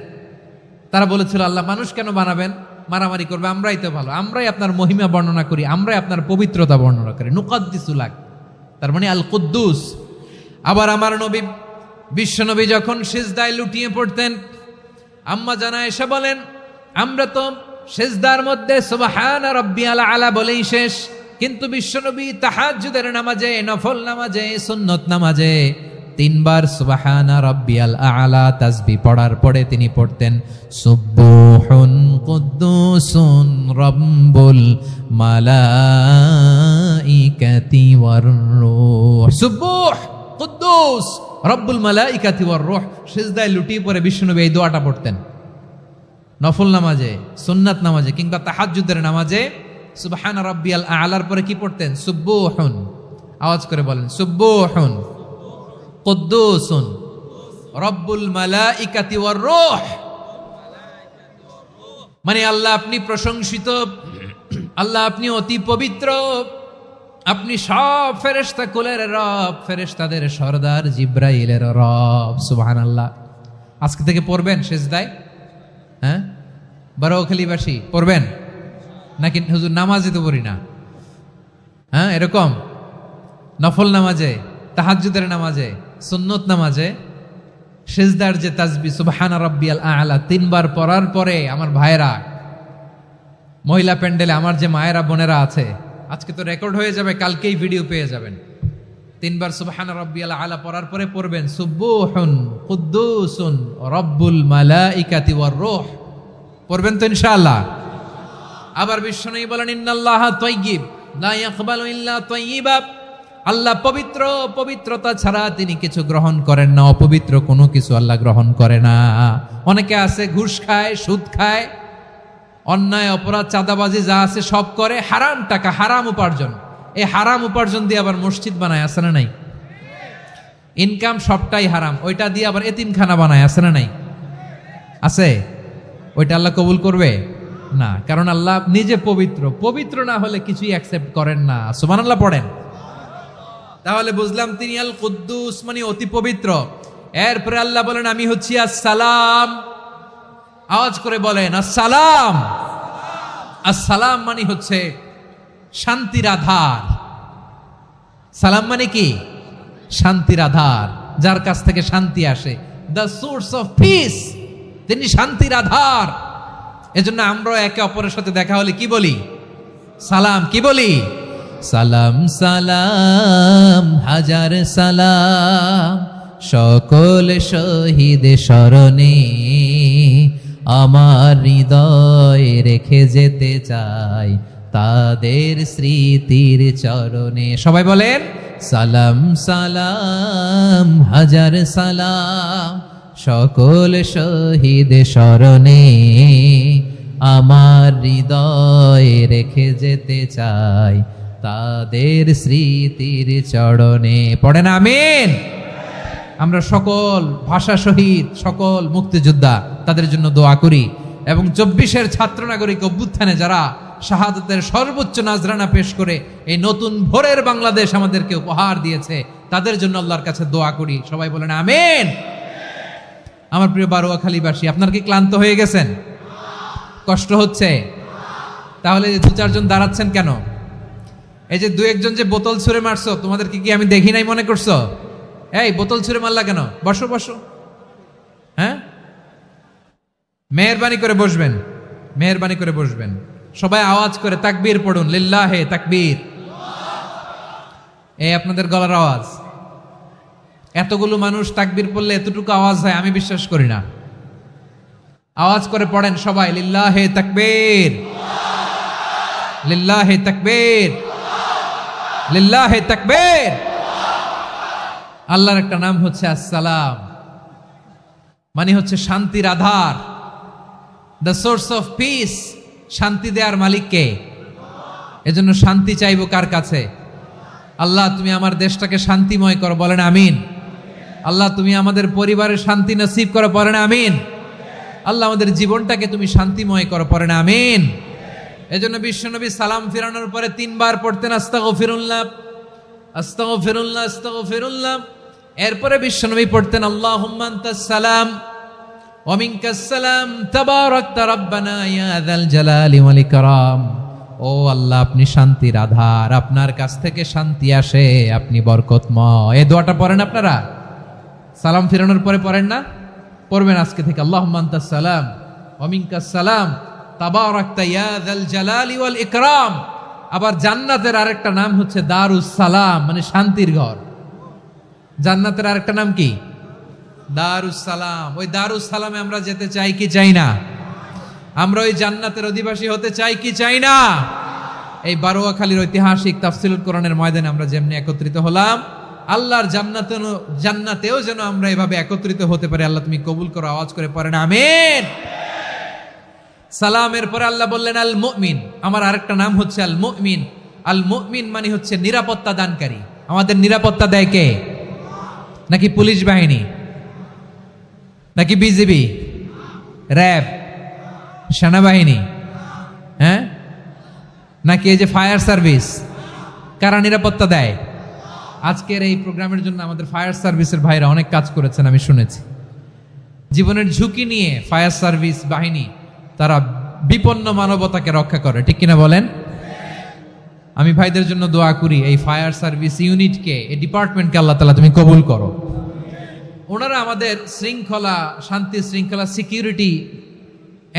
তারা বলেছিল আল্লাহ মানুষ কেন বানাবেন, মারামারি করবে, আমরাই তো ভালো, আমরাই আপনার মহিমা বর্ণনা করি, আমরাই আপনার পবিত্রতা বর্ণনা করি। নুকদ্দিসু লাক তার মানে আল কুদ্দুস। আবার আমার নবী বিশ্বনবী যখন সিজদায় লুটিয়ে পড়তেন, আম্মা জানা এসে বলেন আমরা তো সিজদার মধ্যে সুবহানা রাব্বিয়াল আলা বলেই শেষ, কিন্তু বিশ্বনবী তাহাজ্জুদের নামাজে, নফল নামাজে, সুন্নত নামাজে 3 বার সুবহানা রাব্বিয়াল আলা তাসবিহ পড়ার পরে তিনি পড়তেন সুবহুন কুদ্দুসুন রাব্বুল মালাইকাতি ওয়ার রূহ। সুবহ কুদ্দুস রব্বুল মালাইকাতি ওয়ার রূহ। সিজদায় লুটিয়ে পড়ে বিশ্বনবী এই দোয়াটা পড়তেন নফল নামাজে, সুন্নাত নামাজে কিংবা তাহাজ্জুদের নামাজে। সুবহানা রাব্বিয়াল আলার পরে কি পড়তেন? সুবহুন, আওয়াজ করে বলেন সুবহুন কুদ্দুসুন রব্বুল মালাইকাতি ওয়ার রূহ। মানে আল্লাহ আপনি প্রশংসিত, আল্লাহ আপনি অতি পবিত্র, আপনি সব ফেরেশতা কুলের রব, ফেরেশতাদের সরদার জিব্রাইলের রব। সুবহানাল্লাহ। আজকে থেকে পড়বেন সিজদায়? হ্যাঁ, বারোখালীবাসী পড়বেন নাকি? হুজুর নামাজে তো পড়ি না। হ্যাঁ, এরকম নফল নামাজে, তাহাজ্জুদের নামাজে, সুন্নত নামাজে সিজদার যে তাসবিহ সুবহানা রাব্বিয়াল আলা 3 বার পড়ার পরে আমার ভাইরা, মহিলা প্যান্ডেলে আমার যে মায়েরা বোনেরা আছে, আজকে তো রেকর্ড হয়ে যাবে, কালকেই ভিডিও পেয়ে যাবেন। 3 বার সুবহানা রাব্বিয়াল আলা পড়ার পরে পড়বেন সুবহুন কুদ্দুসুন রব্বুল মালাইকাতি ওয়ার রূহ। পড়বেন তো ইনশাআল্লাহ? আবার বিশ্বনবী বলেন ইন্নাল্লাহা তাইয়্যিব লা ইয়াকবালু ইল্লা তাইয়্যিবা। আল্লাহ পবিত্র, পবিত্রতা ছাড়া তিনি কিছু গ্রহণ করেন না, অপবিত্র কোনো কিছু আল্লাহ গ্রহণ করে না। অনেকে আছে ঘুষ খায়, সুদ খায়, অন্যায় অপরাধ চাঁদাবাজি যা আছে সব করে, হারাম টাকা, হারাম উপার্জন। এই হারাম উপার্জন দিয়ে আবার মসজিদ বানায়, আছে না নাই? ইনকাম সবটাই হারাম, ওইটা দিয়ে আবার এতিমখানা বানায়, আছে না নাই? আছে। ওইটা আল্লাহ কবুল করবে না, কারণ আল্লাহ নিজে পবিত্র, পবিত্র না হলে কিছুই অ্যাকসেপ্ট করেন না। সুবহানাল্লাহ পড়েন। তাহলে বুঝলাম তিনি আল কুদ্দুস মানে অতি পবিত্র। এরপরে আল্লাহ বলেন আমি হচ্ছি আসসালাম। আওয়াজ করে বলেন আসসালাম। আসসালাম মানে হচ্ছে শান্তির আধার। সালাম মানে কি? শান্তির আধার, যার কাছ থেকে শান্তি আসে। দ্য সোর্স অফ পিস, তিনি শান্তির আধার। এজন্য আমরা একে অপরের সাথে দেখা হলে কি বলি? সালাম। কি বলি? সালাম সালাম হাজার সালাম সকল শহীদ স্মরণে, আমার হৃদয় রেখে যেতে চাই তাদের স্মৃতির চরণে। সবাই বলেন সালাম সালাম হাজার সালাম সকল শহীদ স্মরণে, আমার হৃদয় রেখে যেতে চাই তাদের স্মৃতির চরণে। পড়েন আমিন। আমরা সকল ভাষা শহীদ, সকল মুক্তিযোদ্ধা, তাদের জন্য দোয়া করি। এবং 24-এর ছাত্র নাগরিক অভ্যুত্থানে যারা শাহাদাতের সর্বোচ্চ নাজরানা পেশ করে এই নতুন ভোরের বাংলাদেশ আমাদেরকে উপহার দিয়েছে, তাদের জন্য আল্লাহর কাছে দোয়া করি। সবাই বলেন আমিন। আমার প্রিয় বারোয়াখালীবাসী, আপনার কি ক্লান্ত হয়ে গেছেন? কষ্ট হচ্ছে? তাহলে 2-4 জন দাঁড়াচ্ছেন কেন? এই যে 2-1 জন যে বোতল ছুঁড়ে মারছো, তোমাদেরকে কি আমি দেখি নাই মনে করছো? এই বোতল ছুঁড়ে মারলা কেন? বসো বসো। হ্যাঁ, মেহেরবানি করে বসবেন, মেহেরবানি করে বসবেন। সবাই আওয়াজ করে তাকবীর পড়ুন, লিল্লাহে তাকবীর। এই আপনাদের গলার আওয়াজ। এতগুলো মানুষ তাকবীর পড়লে এতটুকু আওয়াজ হয় আমি বিশ্বাস করি না। আওয়াজ করে পড়েন সবাই, লিল্লাহে তাকবীর, লিল্লাহে তাকবীর, লিল্লাহে তাকবীর। আল্লাহর একটা নাম হচ্ছে আসসালাম, মানে হচ্ছে শান্তির আধার, দ্য সোর্স অফ পিস। শান্তি দেওয়ার মালিক কে? এজন্য শান্তি চাইবো কার কাছে? আল্লাহ তুমি আমার দেশটাকে শান্তিময় করো, বলেন আমিন। আল্লাহ তুমি আমাদের পরিবারের শান্তি নসিব করো, বলেন আমিন। আল্লাহ আমাদের জীবনটাকে তুমি শান্তিময় করো, পড়েন আমিন। এজন্য বিশ্বনবী সালাম ফিরানোর পরে 3 বার পড়তেন আস্তাগফিরুল্লাহ, আস্তাগফিরুল্লাহ, আস্তাগফিরুল্লাহ। এরপরে বিশ্বনবী পড়তেন আল্লাহুম্মা আনতাস সালাম ওয়া মিনকাস সালাম তাবারাকতা রাব্বানা ইয়া যাল জালালি ওয়াল ইকরাম। ও আল্লাহ আপনি শান্তির আধার, আপনার কাছ থেকে শান্তি আসে, আপনি বরকতময়। এই দোয়াটা পড়েন আপনারা সালাম ফিরানোর পরে, পড়েন না? পড়বেন আজকে থেকে আল্লাহুম্মা আনতাস সালাম ওয়া মিনকাস সালাম তাবারাকতা ইয়া যাল জালালি ওয়াল ইকরাম। আবার জান্নাতের আরেকটা নাম হচ্ছে দারুস সালাম, মানে শান্তির ঘর। জান্নাতের আরেকটা নাম কি? দারুস সালাম। ওই দারুস সালামে আমরা যেতে চাই কি চাই না? আমরা ওই জান্নাতের অধিবাসী হতে চাই কি চাই না? এই বারোয়াখালীর ঐতিহাসিক তাফসীরুল কোরআনের ময়দানে আমরা যেমনি একত্রিত হলাম, আল্লাহর জান্নাতেও যেন আমরা এভাবে একত্রিত হতে পারি। আল্লাহ তুমি কবুল করো, আওয়াজ করে পড়েন আমিন। সালামের পরে আল্লাহ বললেন আল মুমিন। আমার আরেকটা নাম হচ্ছে আল মুমিন। আল মুমিন মানে হচ্ছে নিরাপত্তা দানকারী। আমাদের নিরাপত্তা দেয় কে? নাকি পুলিশ বাহিনী, নাকি বিজিবি, র্যাব, সেনাবাহিনী, হ্যাঁ, নাকি এই যে ফায়ার সার্ভিস? কারা নিরাপত্তা দেয়? আজকের এই প্রোগ্রামের জন্য আমাদের ফায়ার সার্ভিসের ভাইরা অনেক কাজ করেছেন, আমি শুনেছি। জীবনের ঝুঁকি নিয়ে ফায়ার সার্ভিস বাহিনী তারা বিপন্ন মানবতাকে রক্ষা করে, ঠিক কিনা বলেন? আমি ভাইদের জন্য দোয়া করি, এই ফায়ার সার্ভিস ইউনিটকে, এই ডিপার্টমেন্টকে আল্লাহ তাআলা তুমি কবুল করো। ওনারা আমাদের শৃঙ্খলা, শান্তি শৃঙ্খলা, সিকিউরিটি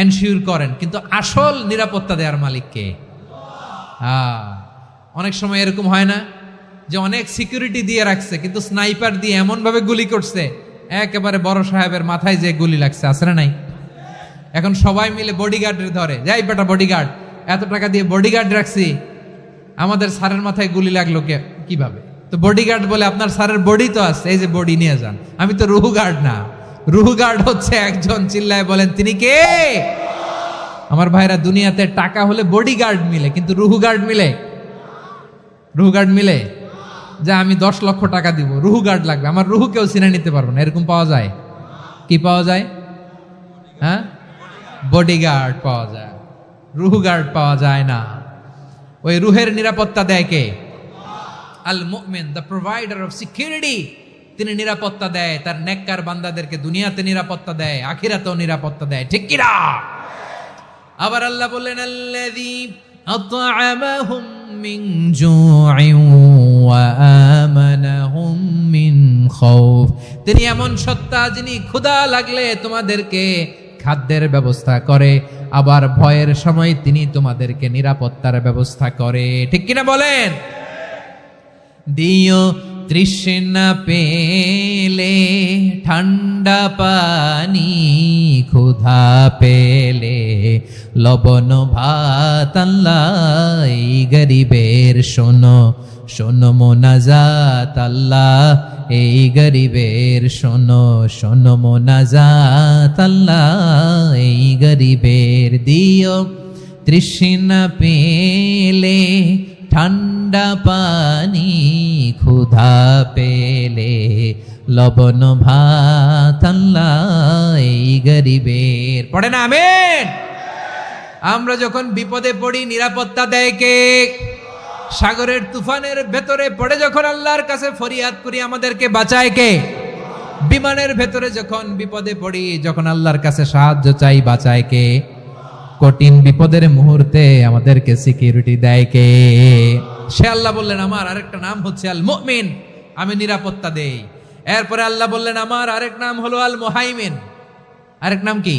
এনশিওর করেন, কিন্তু আসল নিরাপত্তা দেওয়ার মালিক কে? অনেক সময় এরকম হয় না যে অনেক সিকিউরিটি দিয়ে রাখছে, কিন্তু স্নাইপার দিয়ে এমন ভাবে গুলি করছে একেবারে বড় সাহেবের মাথায় যে গুলি লাগছে, আছে না নাই? এখন সবাই মিলে বডিগার্ডের ধরে, যাই বেটা বডিগার্ড, এত টাকা দিয়ে বডিগার্ড রাখছি, আমাদের স্যারের মাথায় গুলি লাগলো কিভাবে? তো বডিগার্ড বলে আপনার স্যারের বডি তো আছে, এই যে বডি নিয়ে যান। আমি তো রুহু গার্ড না, রুহু গার্ড হচ্ছে একজন, চিল্লায় বলেন তিনি কে? আমার ভাইরা, দুনিয়াতে টাকা হলে বডিগার্ড মিলে, কিন্তু রুহু গার্ড মিলে? রুহু গার্ড মিলে? যে আমি 10 লক্ষ টাকা দিব, রুহু গার্ড লাগবে, আমার রুহু কেউ চিনে নিতে পারবো না, এরকম পাওয়া যায়? কি পাওয়া যায়? হ্যাঁ, বডিগার্ড পাওয়া যায়, রুহু গার্ড পাওয়া যায় না। ওই রুহের নিরাপত্তা দেয় কে? আল মুমিন, দ্য প্রোভাইডার অফ সিকিউরিটি। তিনি নিরাপত্তা দেয় তার নেককার বান্দাদেরকে, দুনিয়াতে নিরাপত্তা দেয়, আখিরাতেও নিরাপত্তা দেয়, ঠিক কি না? আবার আল্লাহ বললেন আল্লাযী আত'আমাহুম মিন জু'ইন ওয়া আমানাহুম মিন খাউফ। তিনি এমন সত্তা যিনি ক্ষুধা লাগলে তোমাদেরকে খাদ্যের ব্যবস্থা করে, আবার ভয়ের সময় তিনি তোমাদেরকে নিরাপত্তার ব্যবস্থা করে, ঠিক কিনা বলেন? দিও তৃষ্ণা পেলে ঠান্ডা পানি, ক্ষুধা পেলে লবণ ভাত, আল্লাহ এই গরিবের শোনো শোনো মোনাজাত, আল্লাহ এই গরিবের শোনো শোনো মোনাজাত, আল্লাহ এই গরিবের। দিও তৃষ্ণা পেলে ঠান্ডা পানি, ক্ষুধা পেলে লবণ ভাত, আল্লাহ এই গরিবের। পড়ে না আমিন? আমরা যখন বিপদে পড়ি নিরাপত্তা দেয় কে? সাগরের তুফানের ভেতরে পড়ে যখন আল্লাহর কাছে ফরিয়াদ করি আমাদেরকে বাঁচায় কে? বিমানের ভেতরে যখন বিপদে পড়ি, যখন আল্লাহর কাছে সাহায্য চাই, বাঁচায় কে? কঠিন বিপদের মুহূর্তে আমাদেরকে সিকিউরিটি দেয় কে? সে আল্লাহ বললেন আমার আরেকটা নাম হচ্ছে আল মুমিন, আমি নিরাপত্তা দেই। এরপরে আল্লাহ বললেন আমার আরেক নাম হলো আল মুহাইমিন। আরেক নাম কি?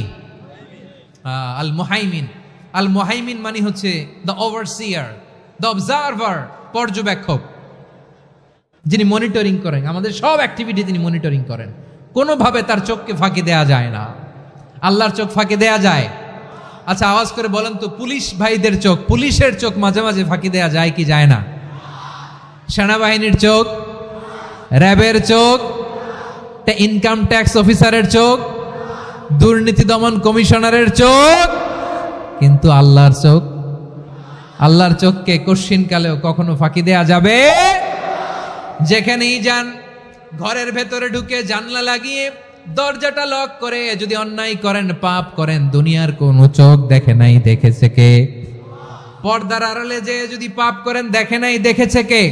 আল মুহাইমিন। আল মুহাইমিন মানে হচ্ছে দ্য ওভারসিয়ার, দ্য অবজারভার, পর্যবেক্ষক, যিনি মনিটরিং করেন আমাদের সব অ্যাক্টিভিটি, তিনি মনিটরিং করেন। কোনোভাবে তার চোখকে ফাঁকি দেয়া যায় না। আল্লাহর চোখ ফাঁকি দেয়া যায়? আচ্ছা আওয়াজ করে বলেন তো, পুলিশ ভাইদের চোখ, পুলিশের চোখ মাঝে মাঝে ফাঁকি দেয়া যায় কি যায় না? সেনাবাহিনীর চোখ, র্যাবের চোখ, ইনকাম ট্যাক্স অফিসারের চোখ, দুর্নীতি দমন কমিশনারের চোখ, কিন্তু আল্লাহর চোখ আল্লাহর চোখকে কশ্চিন কালেও কখনো ফাঁকি দেয়া যাবে। যেখানেই যান, ঘরের ভেতরে ঢুকে জানলা লাগিয়ে দরজাটা লক করে যদি অন্যায় করেন, পাপ করেন, দুনিয়ার কোন চোখ দেখে নাই, দেখেছে কে? পর্দার আড়ালে যে যদি পাপ করেন, দেখে নাই, দেখেছে কে?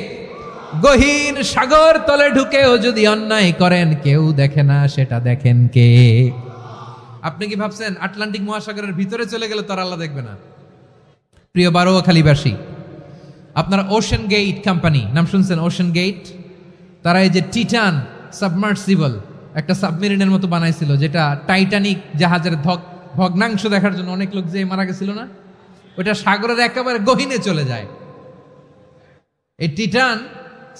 গহীন সাগর তলে ঢুকেও যদি অন্যায় করেন, কেউ দেখে না, সেটা দেখেন কে? আপনি কি ভাবছেন আটলান্টিক মহাসাগরের ভিতরে চলে গেলে তার আল্লাহ দেখবে না? প্রিয় বারোয়াখালীবাসী, আপনারা ওশেন গেট কোম্পানি নাম শুনছেন? ওশেন গেট, তারা এই যে টিটান সাবমার্সিবল একটা সাবমেরিনের মতো বানাইছিল, যেটা টাইটানিক জাহাজের ভগ্নাংশ দেখার জন্য অনেক লোক যে মারা গেছিল না, ওটা সাগরের একেবারে গহীনে চলে যায়। এই টিটান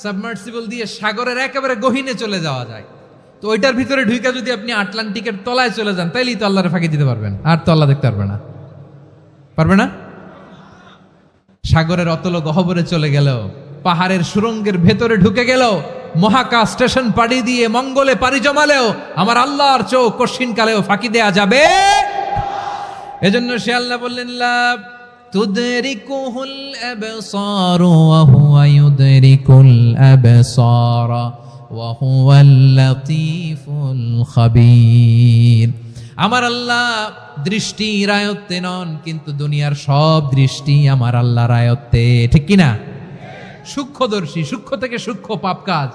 সাবমার্সিবল দিয়ে সাগরের একেবারে গহীনে চলে যাওয়া যায়। তো ওইটার ভিতরে ঢুকে যদি আপনি আটলান্টিকের তলায় চলে যান, তাইলেই তো আল্লাহরে ফাঁকি দিতে পারবেন, আর তো আল্লাহ দেখতে পারবে না। পারবে না? সাগরের অতল গহ্বরে চলে গেল, পাহাড়ের সুরঙ্গের ভেতরে ঢুকে গেল, মহাকাশ স্টেশন পাড়ি দিয়ে মঙ্গলে পাড়ি জমালেও আমার আল্লাহর চোখ কশ্চিন কালেও ফাঁকি দেয়া যাবে। এজন্য সে আল্লাহ বললেন, লা তুদরিকুহুল আবসার ওয়া হুয়া ইউদরিকুল আবসার ওয়া হুয়াল লাতীফুল খাবীর। আমার আল্লাহ দৃষ্টির আয়ত্তে নন, কিন্তু দুনিয়ার সব দৃষ্টি আমার আল্লাহর আয়ত্তে, ঠিক কিনা? সূক্ষ্মদর্শী, সূক্ষ্ম থেকে সূক্ষ্ম পাপ কাজ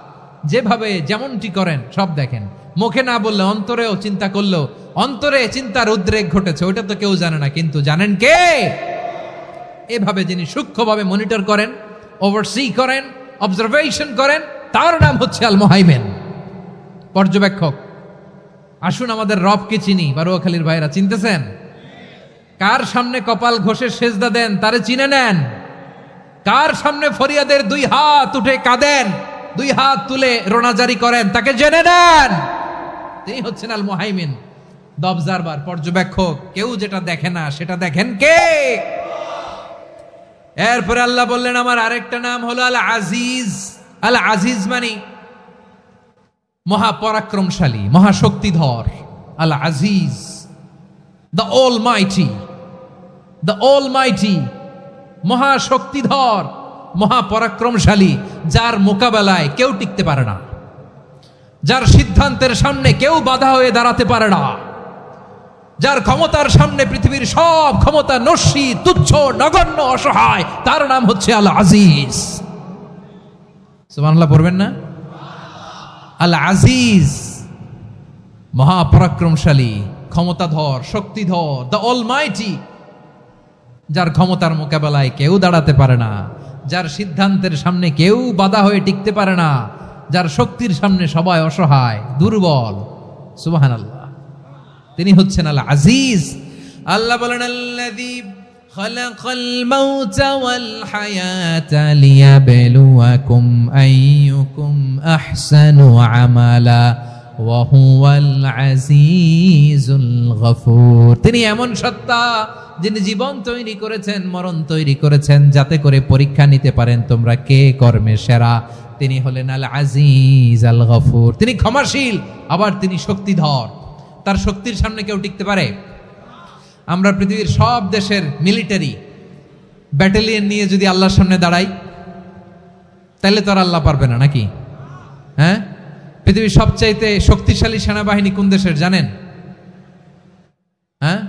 যেভাবে যেমনটি করেন সব দেখেন। মুখে না বললে অন্তরেও চিন্তা করলেও অন্তরে চিন্তার উদ্রেক ঘটেছে, ওইটা তো কেউ জানে না, কিন্তু জানেন কে? এভাবে যিনি সূক্ষ্মভাবে মনিটর করেন, ওভারসি করেন, অবজারভেশন করেন, তার নাম হচ্ছে আল মুহাইমিন, পর্যবেক্ষক। আসুন আমাদের রবকে চিনি। বারোয়াখালীর ভাইরা চিনতেছেন? কার সামনে কপাল ঘষে সেজদা দেন তারে চিনে নেন। কার সামনে ফরিয়াদের দুই হাত উঠে কাঁদেন, দুই হাত তুলে রোনাজারি করেন, তাকে জেনে নেন। তিনি হচ্ছেন আল মুহাইমিন, দ্য অবজারভার, পর্যবেক্ষক। কেউ যেটা দেখে না সেটা দেখেন কে? এরপরে আল্লাহ বললেন আমার আরেকটা নাম হলো আল আজিজ। আল আজিজ মানে মহাপরাক্রমশালী, মহাশক্তিধর। আল আজিজ, দ্য অলমাইটি, দ্য অলমাইটি, মহাশক্তিধর, মহাপরাক্রমশালী, যার মোকাবেলায় কেউ টিকতে পারে না, যার সিদ্ধান্তের সামনে কেউ বাধা হয়ে দাঁড়াতে পারে না, যার ক্ষমতার সামনে পৃথিবীর সব ক্ষমতা নস্যি, তুচ্ছ, নগণ্য, অসহায়, তার নাম হচ্ছে আল আজিজ। সুবহানাল্লাহ পড়বেন না? আল আজিজ, মহাপরাক্রমশালী, ক্ষমতাধর, শক্তিধর, দ্য অলমাইটি, যার ক্ষমতার মোকাবেলায় কেউ দাঁড়াতে পারে না, যার সিদ্ধান্তের সামনে কেউ বাধা হয়ে টিকতে পারে না, যার শক্তির সামনে সবাই অসহায়, দুর্বল। সুবহানাল্লাহ, তিনি হচ্ছেন আল আজিজ। আল্লাহ বলেন আল্লাযী খালাকাল মাউতা ওয়াল হায়াতা লিয়াবলুয়াকুম আইয়ুকুম আহসানু আমালা ওয়া হুয়াল আজিজুল গফুর। তিনি এমন সত্তা যিনি জীবন তৈরি করেছেন, মরণ তৈরি করেছেন, যাতে করে পরীক্ষা নিতে পারেন তোমরা কে কর্মে সেরা। তিনি হলেন আল আজিজ আল গফুর। তিনি ক্ষমাশীল, আবার তিনি শক্তিধর। তার শক্তির সামনে কেউ টিকতে পারে? আমরা পৃথিবীর সব দেশের মিলিটারি ব্যাটালিয়ন নিয়ে যদি আল্লাহর সামনে দাঁড়াই, তাহলে তো আর আল্লাহ পারবে না, নাকি? হ্যাঁ, পৃথিবীর সবচাইতে শক্তিশালী সেনাবাহিনী কোন দেশের জানেন? হ্যাঁ,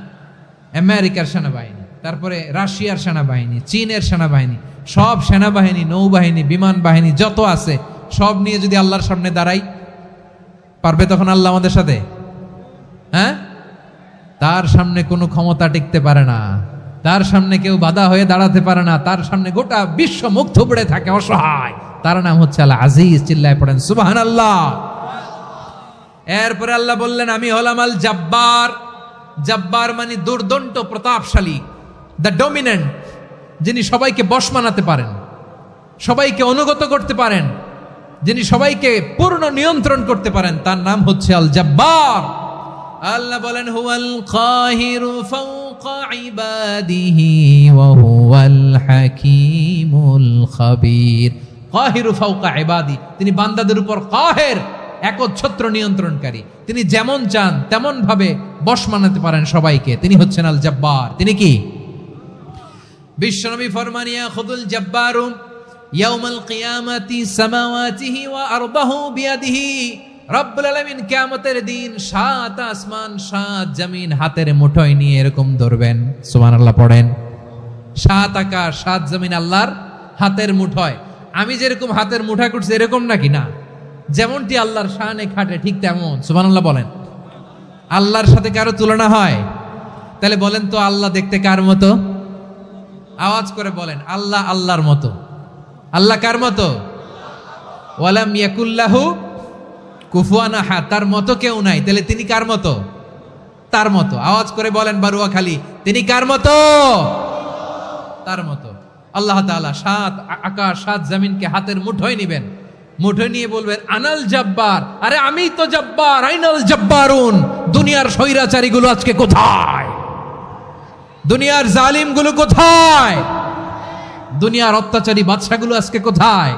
আমেরিকার সেনাবাহিনী, তারপরে রাশিয়ার সেনাবাহিনী, চীনের সেনাবাহিনী, সব সেনাবাহিনী, নৌবাহিনী, বিমান বাহিনী যত আছে সব নিয়ে যদি আল্লাহর সামনে দাঁড়াই, পারবে তখন আল্লাহ আমাদের সাথে? হ্যাঁ, তার সামনে কোনো ক্ষমতা টিকতে পারে না, তার সামনে কেউ বাধা হয়ে দাঁড়াতে পারে না, তার সামনে গোটা বিশ্ব মুখ থুবড়ে থাকে, অসহায়। তার নাম হচ্ছে আল আজিজ। চিল্লায় পড়েন সুবহানাল্লাহ। এরপরে আল্লাহ বললেন আমি হলাম আল জব্বার। জব্বার মানে দুর্দণ্ড, প্রতাপশালী, দ্য ডমিনেন্ট, যিনি সবাইকে বশ মানাতে পারেন, সবাইকে অনুগত করতে পারেন, যিনি সবাইকে পূর্ণ নিয়ন্ত্রণ করতে পারেন, তার নাম হচ্ছে আল জব্বার। আল্লাহ বলেন হুয়াল কাহিরু ফাওকা ইবাদিহি ওয়া হুয়াল হাকীমুল খাবীর। কাহিরু ফাওকা ইবাদি, তিনি বান্দাদের উপর কাহের, একচ্ছত্র নিয়ন্ত্রণকারী। তিনি যেমন চান তেমন ভাবে বশ মানাতে পারেন সবাইকে। তিনি হচ্ছেন আল জব্বার। তিনি কি? বিশ্বনবী ফরমান ইয়াখুদুল জাব্বারু ইয়াউমাল কিয়ামাতি সামাওয়াতিহি ওয়া আরদাহু বিয়াদিহি। রব্বুল আলামিন কিয়ামতের দিন 7 আসমান 7 জমিন হাতের মুঠোয় নিয়ে এরকম ধরবেন। সুবহানাল্লাহ পড়েন। 7 আকাশ 7 জমিন আল্লাহর হাতের মুঠোয়। আমি যেরকম হাতের মুঠা করছি এরকম নাকি? না, যেমনটি আল্লাহর শানে খাটে ঠিক তেমন। সুবহানাল্লাহ বলেন। আল্লাহর সাথে কারো তুলনা হয়? তাহলে বলেন তো আল্লাহ দেখতে কার মতো? আওয়াজ করে বলেন, আল্লাহ আল্লাহর মতো। আল্লাহ কার মতো? ওয়ালাম ইয়াকুল্লাহু কুফুয়ান আহাদ, তার মতো কেউ নাই। তাহলে তিনি কার মতো? তার মতো। আওয়াজ করে বলেন বারুয়াখালী, তিনি কার মতো? তার মতো। আল্লাহ তাআলা 7 আকাশ 7 জমিনকে হাতের মুঠোয় নিবেন, মুঠোয় নিয়ে বলবেন আনাল জাব্বার। আরে আমি তো জাব্বার, আইনাল জাব্বারুন। দুনিয়ার স্বৈরাচারীগুলো আজকে কোথায়? দুনিয়ার জালিমগুলো কোথায়? দুনিয়ার অত্যাচারী বাদশাগুলো আজকে কোথায়?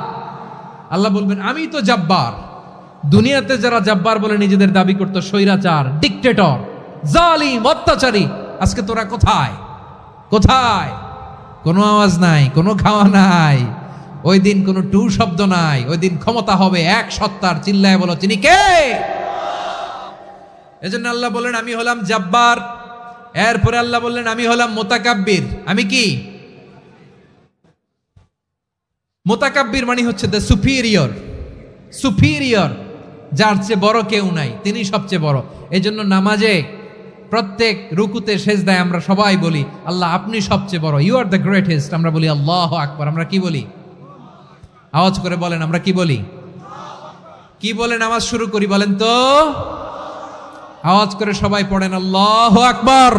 আল্লাহ বলবেন আমি তো জাব্বার। দুনিয়াতে যারা জাব্বার বলে নিজেদের দাবি করতো, স্বৈরাচার, ডিক্টেটর, জালিম, অত্যাচারী, আজকে তোরা কোথায়? কোথায়? কোনো আওয়াজ নাই, কোনো খাওয়া নাই। ওই দিন কোনো টু শব্দ নাই। ওই দিন ক্ষমতা হবে এক সত্তার। চিল্লায় বলো তিনি কে? এজন্য আল্লাহ বললেন আমি হলাম জাব্বার। এরপরে আল্লাহ বললেন আমি হলাম মুতাকাব্বির। আমি কি? মুতাকাব্বির মানে হচ্ছে দ্য সুপিরিয়র। সুপিরিয়র, যার চেয়ে বড় কেউ নাই, তিনি সবচেয়ে বড়। এজন্য নামাজে প্রত্যেক রুকুতে সেজদায় আমরা সবাই বলি আল্লাহ আপনি সবচেয়ে বড়, ইউ আর দ্য গ্রেটেস্ট। আমরা বলি আল্লাহু আকবার। আমরা কি বলি? আওয়াজ করে বলেন, আমরা কি বলি? কি বলে নামাজ শুরু করি বলেন তো? আওয়াজ করে সবাই পড়েন আল্লাহু আকবার।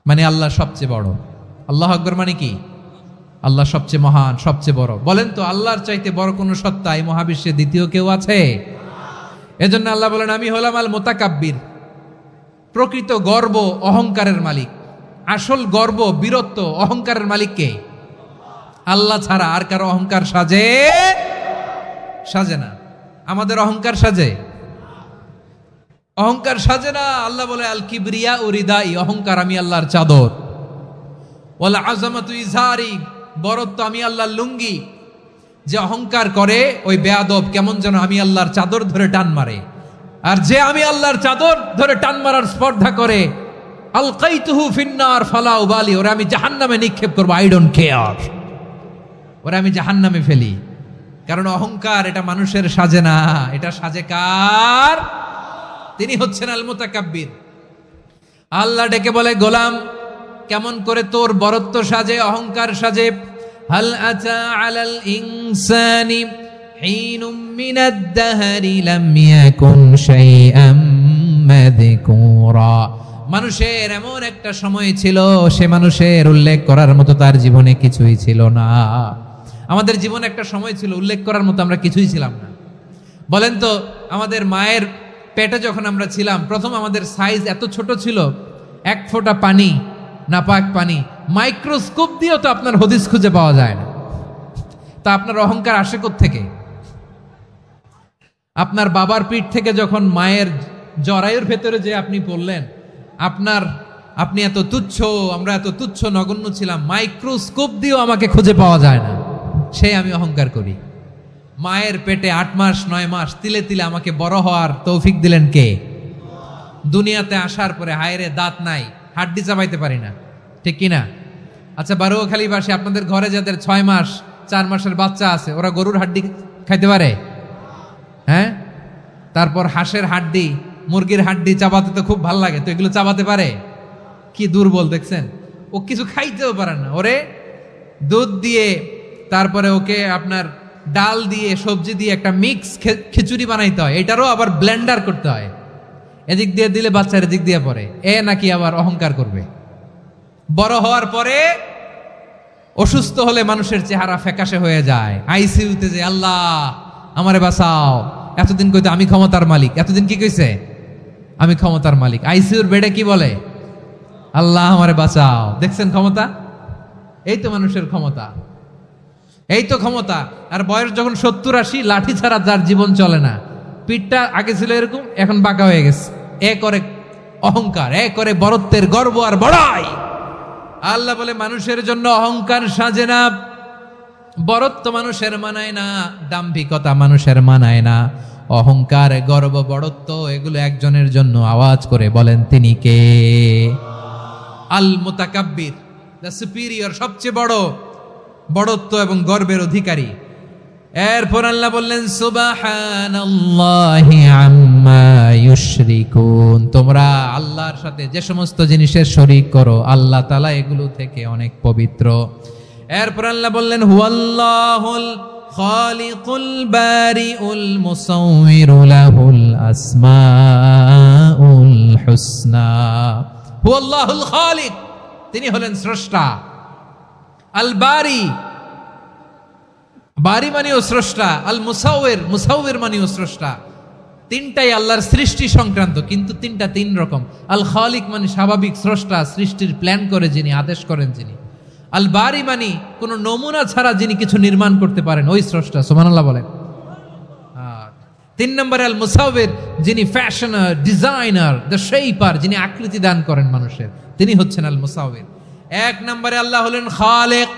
মানে আল্লাহ সবচেয়ে বড়। আল্লাহু আকবার মানে কি? আল্লাহ সবচেয়ে মহান, সবচেয়ে বড়। বলেন তো আল্লাহর চাইতে বড় কোন সত্তা এই মহাবিশ্বে দ্বিতীয় কেউ আছে? এজন্য আল্লাহ বলেন আমি হলাম আল মুতাকাব্বির। প্রকৃত গর্ব অহংকারের মালিক। আসল গর্ব, বীরত্ব, অহংকারের মালিক কে? আল্লাহ ছাড়া আর কারো অহংকার সাজে? সাজে না। আমাদের অহংকার সাজে? অহংকার সাজে না। আল্লাহ বলে আল কিবরিয়া উরিদাই, অহংকার আমি আল্লাহর চাদর। ওয়াল আযামাতু ইজারি, বরত্ব আমি আল্লাহর লুঙ্গি। যে অহংকার করে ওই বেয়াদব কেমন যেন আমি আল্লাহর চাদর ধরে টান মারে। আর যে আমি আল্লাহর চাদর ধরে টান মারার স্পর্ধা করে, আলকাইতুহু ফিন্নার ফালা উবালি, ওরা আমি জাহান্নামে নিক্ষেপ করবো, আই ডোন্ট কেয়ার। ওরা আমি জাহান্নামে ফেলি। কারণ অহংকার এটা মানুষের সাজে না, এটা সাজে কার? তিনি হচ্ছেন আল মুতাকাব্বির। আল্লাহ ডেকে বলে গোলাম কেমন করে তোর বরত্ব সাজে, অহংকার সাজে? হাল আতা আলাল ইনসানি হিনুম মিনাদ দাহরি লাম ইয়াকুন শাইআম মাযকুরা। মানুষের এমন একটা সময় ছিল, সে মানুষের উল্লেখ করার মতো তার জীবনে কিছুই ছিল না। আমাদের জীবনে একটা সময় ছিল উল্লেখ করার মতো আমরা কিছুই ছিলাম না। বলেন তো আমাদের মায়ের পেটে যখন আমরা ছিলাম, প্রথম আমাদের সাইজ এত ছোট ছিল, 1 ফোঁটা পানি, নাপাক পানি, মাইক্রোস্কোপ দিয়েও তো আপনার হদিস খুঁজে পাওয়া যায় না। তা আপনার অহংকার আসে কোত্থেকে? আপনার বাবার পিঠ থেকে যখন মায়ের জরায়ুর ভেতরে যে আপনি পড়লেন, আপনি এত তুচ্ছ, আমরা এত তুচ্ছ নগণ্য ছিলাম, মাইক্রোস্কোপ দিয়েও আমাকে খুঁজে পাওয়া যায় না, সেই আমি অহংকার করি। মায়ের পেটে 8 মাস 9 মাস তিলে তিলে আমাকে বড় হওয়ার তৌফিক দিলেন কে? দুনিয়াতে আসার পরে হায়রে দাঁত নাই, হাড্ডি চাবাইতে পারি না, ঠিক কিনা? আচ্ছা বারুয়াখালীবাসী, আপনাদের ঘরে যাদের 6 মাস 4 মাসের বাচ্চা আছে, ওরা গরুর হাড্ডি খাইতে পারে? হ্যাঁ। তারপর হাঁসের হাড্ডি, মুরগির হাড্ডি চাবাতে তো খুব ভাল লাগে, তো এগুলো চাবাতে পারে? কি দুর্বল দেখছেন, ও কিছু খাইতেও পারে না। ওরে দুধ দিয়ে, তারপরে ওকে আপনার ডাল দিয়ে, সবজি দিয়ে একটা মিক্স খিচুড়ি বানাইতে হয়, এটারও আবার ব্লেন্ডার করতে হয়। এদিক দিয়ে দিলে বাচ্চার এদিক দিয়ে পড়ে, এ নাকি আবার অহংকার করবে। বড় হওয়ার পরে অসুস্থ হলে মানুষের চেহারা ফ্যাকাশে হয়ে যায়, আইসিইউতে যে আল্লাহ আমারে বাঁচাও। এতদিন কইতে আমি ক্ষমতার মালিক, এতদিন কি কইছে? আমি ক্ষমতার মালিক। আইসিইউর বেডে কি বলে? আল্লাহ আমারে বাঁচাও। দেখছেন ক্ষমতা? এই তো মানুষের ক্ষমতা, এই তো ক্ষমতা। আর বয়স যখন 70-80, লাঠি ছাড়া যার জীবন চলে না। পিঠটা আগে ছিল এরকম, এখন বাঁকা হয়ে গেছে। এ করে অহংকার, এ করে বরত্বের গর্ব আর বড়াই। আল্লাহ বলে মানুষের জন্য অহংকার সাজে না, বড়ত্ব মানুষের মানায় না, দাম্ভিকতা মানুষের মানায় না, অহংকার, গর্ব, বড়ত্ব এগুলো একজনের জন্য। আওয়াজ করে বলেন তিনি কে? আল মুতাকাব্বির, দ্য সুপিরিয়র, সবচেয়ে বড়, বড়ত্ব এবং গর্বের অধিকারী। এরপর আল্লাহ বললেন সুবহানাল্লাহি আম্মা ইউশরিকুন, তোমরা আল্লাহর সাথে যে সমস্ত জিনিসের শরীক করো আল্লাহ তাআলা এগুলো থেকে অনেক পবিত্র। এরপর আল্লাহ বললেন হুয়াল্লাহুল খালিকুল বারিউল মুসাউবিরু লাহুল আসমাউল হুসনা। হুয়াল্লাহুল খালিক, তিনি হলেন স্রষ্টা। আল বারি, বারি মানেও স্রষ্টা। আল মুসাউবির, মুসাউবির মানেও স্রষ্টা। তিনটাই আল্লাহর সৃষ্টি সংক্রান্ত, কিন্তু তিনটা তিন রকম। আল খালিক মানে স্বাভাবিক স্রষ্টা, সৃষ্টির প্ল্যান করে যিনি, আদেশ করেন যিনি। আল বারি মানে কোন নমুনা ছাড়া যিনি কিছু নির্মাণ করতে পারেন, ওই স্রষ্টা। সুবহানাল্লাহ বলেন। তিন নম্বরে আল মুসাউবির, যিনি ফ্যাশনার, ডিজাইনার, দ্য শেপার, যিনি আকৃতি দান করেন মানুষের, তিনি হচ্ছেন আল মুসাউবির। এক নম্বরে আল্লাহ হলেন খালেক,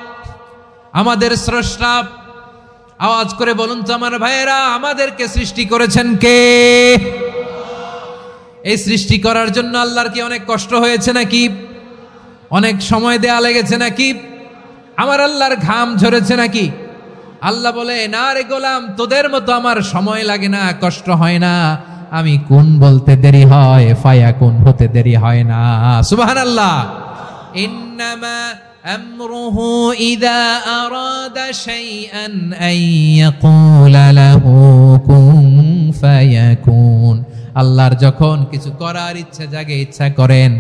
আমাদের স্রষ্টা। আওয়াজ করে বলুন তো আমার ভাইয়েরা, আমাদেরকে সৃষ্টি করেছেন কে? এই সৃষ্টি করার জন্য আল্লাহর কি অনেক কষ্ট হয়েছে নাকি? অনেক সময় দেয়া লেগেছে নাকি? আমার আল্লাহর ঘাম ঝরেছে নাকি? আল্লাহ বলে না রে গোলাম, তোদের মতো আমার সময় লাগে না, কষ্ট হয় না। আমি কোন বলতে দেরি হয়, ফায়াকুন হতে দেরি হয় না। সুবহানাল্লাহ। ইন্নামা আমরুহু ইযা আরাদা শাইআন আন ইয়াকুলা লাহু কুন ফায়াকুন। আল্লাহর যখন কিছু করার ইচ্ছা জাগে, ইচ্ছা করেন,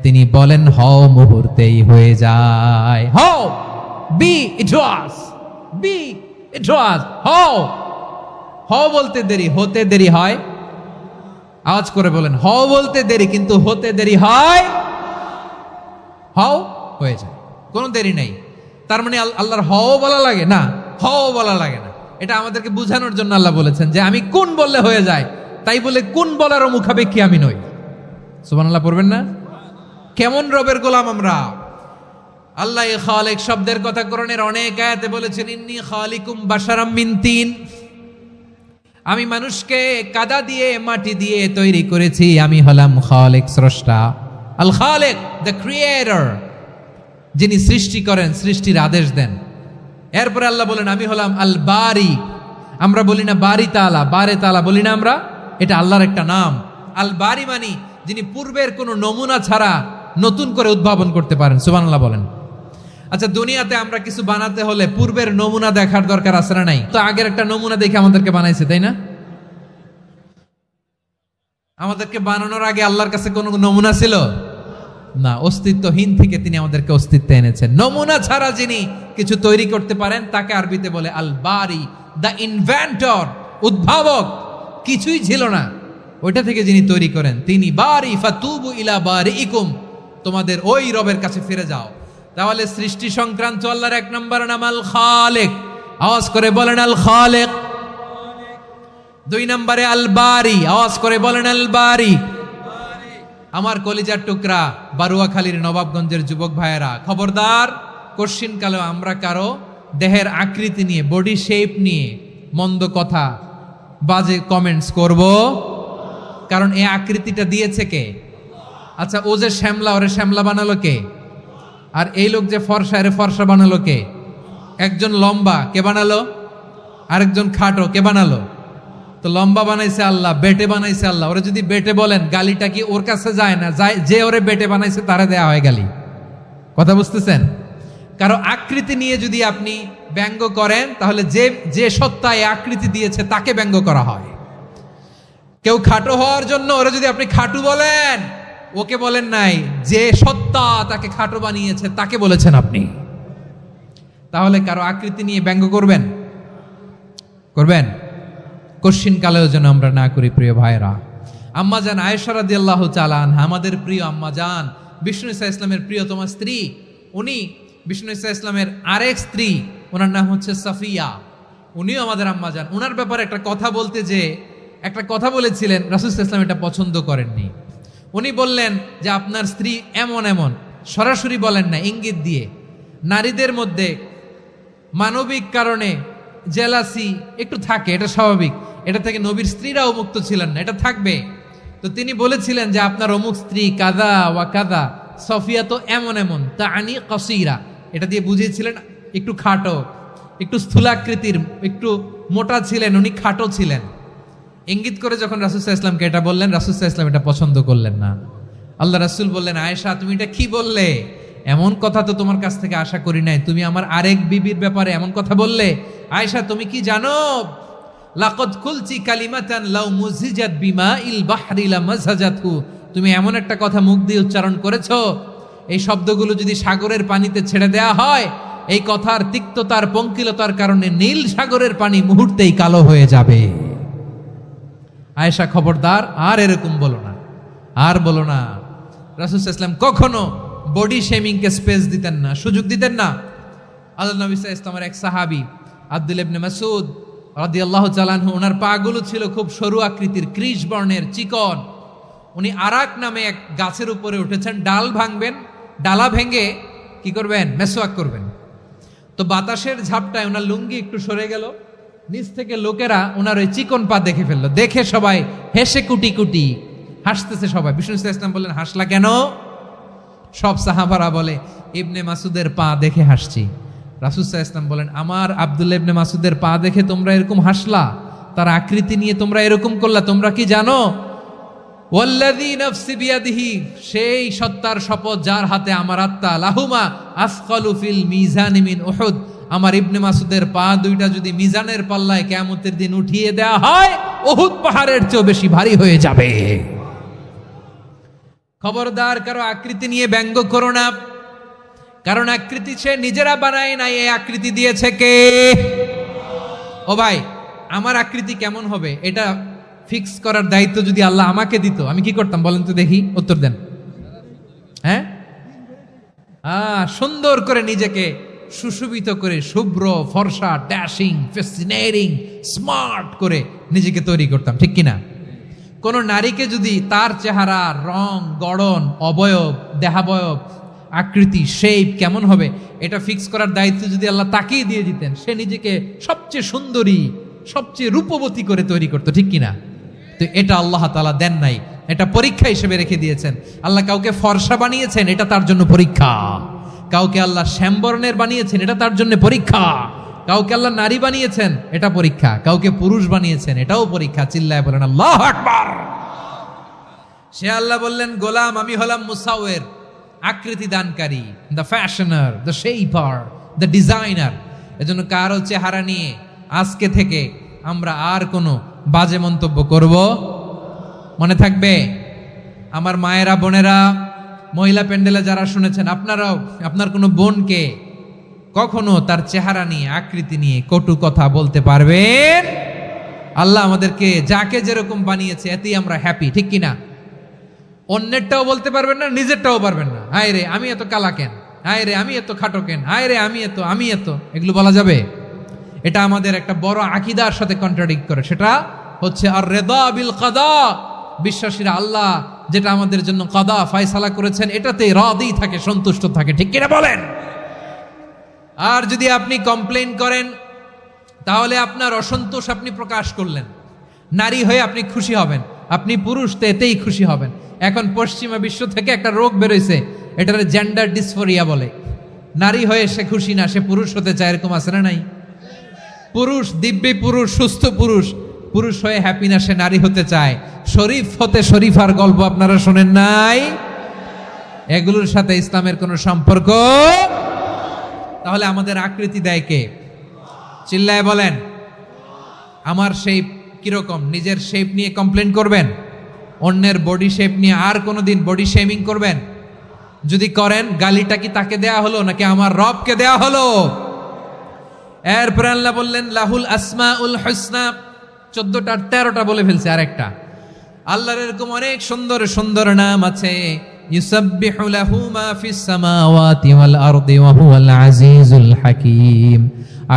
তিনি বলেন হও, মুহূর্তেই হয়ে যায়। হও, বি ইট ওয়াজ, বি ইট ওয়াজ। হও, হও বলতে দেরি, হতে দেরি হয়। আওয়াজ করে বলেন, হও বলতে দেরি কিন্তু হতে দেরি হয়। হও হয়ে যায়, কোনো দেরি নেই। তার মানে আল্লাহর হও বলা লাগে না, হও বলা লাগে না। এটা আমাদেরকে বুঝানোর জন্য আল্লাহ বলেছেন যে আমি কোন বললে হয়ে যায়, তাই বলে কোন বলারও মুখাপেক্ষী আমি নই। সুবহানাল্লাহ পড়বেন না? কেমন রবের গোলাম আমরা। আল্লাহ খালিক শব্দের কথা কোরআনের অনেক আয়াতে বলেছেন, ইন্নী খালিকুম বাশারাম মিন তিন, আমি মানুষকে কাদা দিয়ে, মাটি দিয়ে তৈরি করেছি। আমি হলাম খালিক, স্রষ্টা। আল খালিক, দ্য ক্রিয়েটর, যিনি সৃষ্টি করেন, সৃষ্টির আদেশ দেন। এরপরে আল্লাহ বলেন আমি হলাম আল বারি। আমরা বলি না বারি তাআলা, বারে তাআলা বলি না আমরা, এটা আল্লাহর একটা নাম। আল বারি মানি যিনি পূর্বের কোনো নমুনা ছাড়া নতুন করে উদ্ভাবন করতে পারেন। সুবহানাল্লাহ বলেন। আচ্ছা, দুনিয়াতে আমরা কিছু বানাতে হলে পূর্বের নমুনা দেখার দরকার আছে না নাই? তো আগের একটা নমুনা দেখে আমাদেরকে বানাইছে, তাই না? আমাদেরকে বানানোর আগে আল্লাহর কাছে কোনো নমুনা ছিল না, অস্তিত্বহীন থেকে তিনি আমাদেরকে অস্তিত্বে এনেছেন। নমুনা ছাড়া যিনি কিছু তৈরি করতে পারেন তাকে আরবিতে বলে আল বারি, দ্য ইনভেন্টর, উদ্ভাবক। কিছুই ছিল না, ওইটা থেকে যিনি তৈরি করেন তিনি বারি। ফাতুবু ইলা বারিইকুম, তোমাদের ওই রবের কাছে ফিরে যাও। তাহলে সৃষ্টি সংক্রান্ত আল্লাহর এক নম্বর নাম আল খালিক। আওয়াজ করে বলেন আল খালিক। দুই নম্বরে আল বারি। আওয়াজ করে বলেন আল বারি। আমার কলিজার টুকরা বারুয়াখালীর নবাবগঞ্জের যুবক ভাইয়েরা, খবরদার, কোশ্চিন কালেও আমরা কারো দেহের আকৃতি নিয়ে, বডি শেপ নিয়ে মন্দ কথা, বাজে কমেন্টস করব, কারণ এই আকৃতিটা দিয়েছে কে? আচ্ছা, ও যে শ্যামলা, ওরে শ্যামলা বানালো কে? আর এই লোক যে ফর্সা, এরে ফর্সা বানালো কে? একজন লম্বা, কে বানালো? আরেকজন খাটো, কে বানালো? তো লম্বা বানাইছে আল্লাহ, বেটে বানাইছে আল্লাহ। ওরা যদি বেটে বলেন, গালিটা কি ওর কাছে যায় না? যায়, যে ওরে বেটে বানাইছে তারে দেয়া হয় গালি। কথা বুঝতেছেন? কারো আকৃতি নিয়ে যদি আপনি ব্যঙ্গ করেন, তাহলে যে যে সত্তা এই আকৃতি দিয়েছে তাকে ব্যঙ্গ করা হয়। কেউ খাটো হওয়ার জন্য ওরা যদি আপনি খাটু বলেন, ওকে বলেন নাই, যে সত্তা তাকে খাটো বানিয়েছে তাকে বলেছেন আপনি। তাহলে কারো আকৃতি নিয়ে ব্যঙ্গ করবেন? করবেন? কোশ্চিন কালেও যেন আমরা না করি। প্রিয় ভাইরা, আম্মাজান আয়েশা রাদিয়াল্লাহু তাআলা আনহা, আমাদের প্রিয় আম্মাজান, বিষ্ণু ঈসা ইসলামের প্রিয়তমা স্ত্রী, উনি বিষ্ণু ঈসা ইসলামের আরেক স্ত্রী, ওনার নাম হচ্ছে সাফিয়া, উনিও আমাদের আম্মাজান। ওনার ব্যাপারে একটা কথা বলতে যে একটা কথা বলেছিলেন, রাসূল সাল্লাল্লাহু আলাইহি ওয়াসাল্লাম এটা পছন্দ করেননি। উনি বললেন যে আপনার স্ত্রী এমন এমন, সরাসরি বলেন না, ইঙ্গিত দিয়ে। নারীদের মধ্যে মানবিক কারণে জেলাসি একটু থাকে, এটা স্বাভাবিক। এটা থেকে নবীর স্ত্রীরাও মুক্ত ছিলেন না, এটা থাকবে। তো তিনি বলেছিলেন যে আপনার অমুক স্ত্রী কাদা ওয়া কাদা, সফিয়া তো এমন এমন, তা আনি কসিরা, এটা দিয়ে বুঝিয়েছিলেন একটু খাটো, একটু স্থূলাকৃতির, একটু মোটা ছিলেন, উনি খাটো ছিলেন। ইঙ্গিত করে যখন রাসূল সাল্লাল্লাহু আলাইহি ওয়াসাল্লামকে এটা বললেন, রাসূল সাল্লাল্লাহু আলাইহি ওয়াসাল্লাম এটা পছন্দ করলেন না। আল্লাহ রাসূল বললেন, আয়েশা তুমি এটা কি বললে? এমন কথা তো তোমার কাছ থেকে আশা করি নাই, তুমি আমার আরেক বিবির ব্যাপারে এমন কথা বললে। আয়েশা তুমি কি জানো, লাকাদ কুলতি কালিমাতান লাউ মুজিজাত বিমাইল বাহরি লামাজাজাতহু, তুমি এমন একটা কথা মুখ দিয়ে উচ্চারণ করেছো, এই শব্দগুলো যদি সাগরের পানিতে ছেড়ে দেয়া হয়, এই কথার তিক্ততার পঙ্কিলতার কারণে নীল সাগরের পানি মুহূর্তেই কালো হয়ে যাবে। আয়েশা খবরদার, আর এরকম বলো না, আর বলো না। রাসূল সাল্লাল্লাহু আলাইহি ওয়াসাল্লাম কখনো বডি শেমিংকে স্পেস দিতেন না, সুযোগ দিতেন না। আল্লাহ নবী সাল্লাল্লাহু আলাইহি ওয়াসাল্লামের এক সাহাবী আব্দুল্লাহ ইবনে মাসউদ রাদিয়াল্লাহু তাআলা আনহু, ওনার পাগুলো ছিল খুব সরু আকৃতির, কৃষ বর্ণের, চিকন। উনি আরাক নামে এক গাছের উপরে উঠেছেন, ডাল ভাঙবেন, ডালা ভেঙে কি করবেন, মেসওয়াক করবেন। তো বাতাসের ঝাপটায় ওনার লুঙ্গি একটু সরে গেল, নিচ থেকে লোকেরা ওনার ওই চিকন পা দেখে ফেললো। দেখে সবাই হেসে কুটি কুটি হাসতেছে সবাই। বিষ্ণু সাল্লাল্লাহু আলাইহি ওয়াসাল্লাম বললেন, হাসলা কেন? সব সাহাবারা বলে, ইবনে মাসুদের পা দেখে হাসছি। রাসূল সাল্লাল্লাহু আলাইহি ওয়াসাল্লাম বলেন, আমার আব্দুল্লাহ ইবনে মাসুদের পা দেখে তোমরা এরকম হাসলা, তার আকৃতি নিয়ে তোমরা এরকম করলা, তোমরা কি জানো? ওয়াল্লাযী নাফসি বিয়াদিহি, সেই সত্তার শপথ যার হাতে আমার আত্মা, লাহুমা আসকালু ফিল মিজানি মিন উহুদ, আমার ইবনে মাসুদের পা দুইটা যদি মিজানের পাল্লায় কিয়ামতের দিন উঠিয়ে দেয়া হয়, উহুদ পাহাড়ের চেয়ে বেশি ভারী হয়ে যাবে। খবরদার, কারো আকৃতি নিয়ে ব্যঙ্গ করো না, কারণ আকৃতি সে নিজেরা বানায় নাই, এই আকৃতি দিয়েছে কে? ও ভাই, আমার আকৃতি কেমন হবে এটা ফিক্স করার দায়িত্ব যদি আল্লাহ আমাকে দিত, আমি কি করতাম বলেন তো দেখি, উত্তর দেন। হ্যাঁ, সুন্দর করে নিজেকে সুশোভিত করে, শুভ্র ফর্সা, ড্যাশিং, ফ্যাসিনেটিং, স্মার্ট করে নিজেকে তৈরি করতাম, ঠিক কিনা? কোন নারীকে যদি তার চেহারা, রং, গড়ন, অবয়ব, দেহাবয়ব, আকৃতি, শেপ কেমন হবে এটা ফিক্স করার দায়িত্ব যদি আল্লাহ তাকেই দিয়ে দিতেন, সে নিজেকে সবচেয়ে সুন্দরী, সবচেয়ে রূপবতী করে তৈরি করতো, ঠিক কিনা? তো এটা আল্লাহ তাআলা দেন নাই, এটা পরীক্ষা হিসেবে রেখে দিয়েছেন। আল্লাহ কাউকে ফর্সা বানিয়েছেন, এটা তার জন্য পরীক্ষা। কাউকে আল্লাহ শ্যামবর্ণের বানিয়েছেন, এটা তার জন্য পরীক্ষা। কাউকে আল্লাহ নারী বানিয়েছেন, এটা পরীক্ষা। কাউকে পুরুষ বানিয়েছেন, এটাও পরীক্ষা। চিল্লায় বলেন আল্লাহু আকবার। সে আল্লাহ বললেন, গোলাম আমি হলাম মুসাওয়ির, আকৃতি দানকারী, the fashioner, the shaper, the designer. এজন্য কারো চেহারা নিয়ে আজকে থেকে আমরা আর কোনো বাজে মন্তব্য করব, মনে থাকবে? আমার মায়েরা, বোনেরা, মহিলা প্যান্ডেলে যারা শুনেছেন, আপনারাও আপনার কোনো বোনকে কখনো তার চেহারা নিয়ে, আকৃতি নিয়ে কটু কথা বলতে পারবেন? আল্লাহ আমাদেরকে যাকে যেরকম বানিয়েছে এতেই আমরা হ্যাপি, ঠিক কিনা? অন্যেরটাও বলতে পারবেন না, নিজেরটাও পারবেন না। হায় রে আমি এত কালা কেন, হায় রে আমি এত খাটো কেন, হায় রে আমি এত, এগুলো বলা যাবে? এটা আমাদের একটা বড় আকীদার সাথে কন্ট্রাডিক্ট করে। সেটা হচ্ছে আর রিদা বিল কাদা, বিশ্বাসীরা আল্লাহ যেটা আমাদের জন্য কাদা ফয়সালা করেছেন এটাতে রাদি থাকে, সন্তুষ্ট থাকে, ঠিক কিনা বলেন? আর যদি আপনি কমপ্লেইন করেন তাহলে আপনার অসন্তোষ আপনি প্রকাশ করলেন। নারী হয়ে আপনি খুশি হবেন, আপনি পুরুষ তো এতেই খুশি হবেন। এখন পশ্চিমা বিশ্ব থেকে একটা রোগ বেরোইছে, এটার জেন্ডার ডিসফোরিয়া বলে। নারী হয়ে সে খুশি না, সে পুরুষ হতে চায়, এরকম আছে না নাই? পুরুষ, দিব্যি পুরুষ, সুস্থ পুরুষ, পুরুষ হয়ে হ্যাপি না, সে নারী হতে চায়। শরীফ হতে শরীফার গল্প আপনারা শোনেন নাই? এগুলোর সাথে ইসলামের কোনো সম্পর্ক? তাহলে আমাদের আকৃতি দেয় কে? চিল্লায় বলেন। আমার শেপ কিরকম, নিজের শেপ নিয়ে কমপ্লেন করবেন? অন্যের বডি শেপ নিয়ে আর কোনোদিন বডি শেমিং করবেন? যদি করেন, গালিটা কি তাকে দেয়া হলো নাকি আমার রবকে দেয়া হলো? এরপর আল্লাহ বললেন লাহুল আসমাউল হুসনা, 14টার 13টা বলে ফেলছে। আরেকটা, আল্লাহর এরকম অনেক সুন্দর সুন্দর নাম আছে। ইউসাব্বিহু লাহু মা ফিস সামাওয়াতি ওয়াল আরদি ওয়া হুয়াল আজিজুল হাকীম।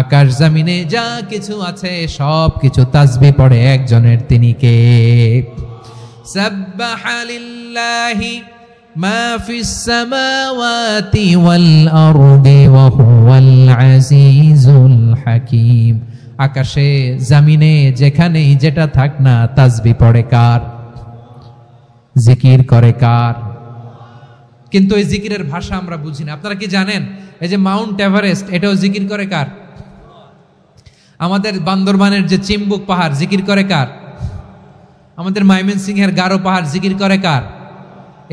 আকাশ জমিনে যা কিছু আছে সব কিছু তাসবিহ পড়ে একজনের, তিনি কে? সাব্বাহা লিল্লাহি মা ফিস সামাওয়াতি ওয়াল আরদি ওয়া হুয়াল আজিজুল হাকীম। আকাশে জমিনে যেখানেই যেটা থাক না, তাসবিহ পড়ে কার? জিকির করে কার? কিন্তু এই জিকিরের ভাষা আমরা বুঝি না। আপনারা কি জানেন এই যে মাউন্ট এভারেস্ট, এটাও জিকির করে কার? আমাদের বান্দরবানের যে চিম্বুক পাহাড়, জিকির করে কার? আমাদের ময়মনসিংহের গারো পাহাড়, জিকির করে কার?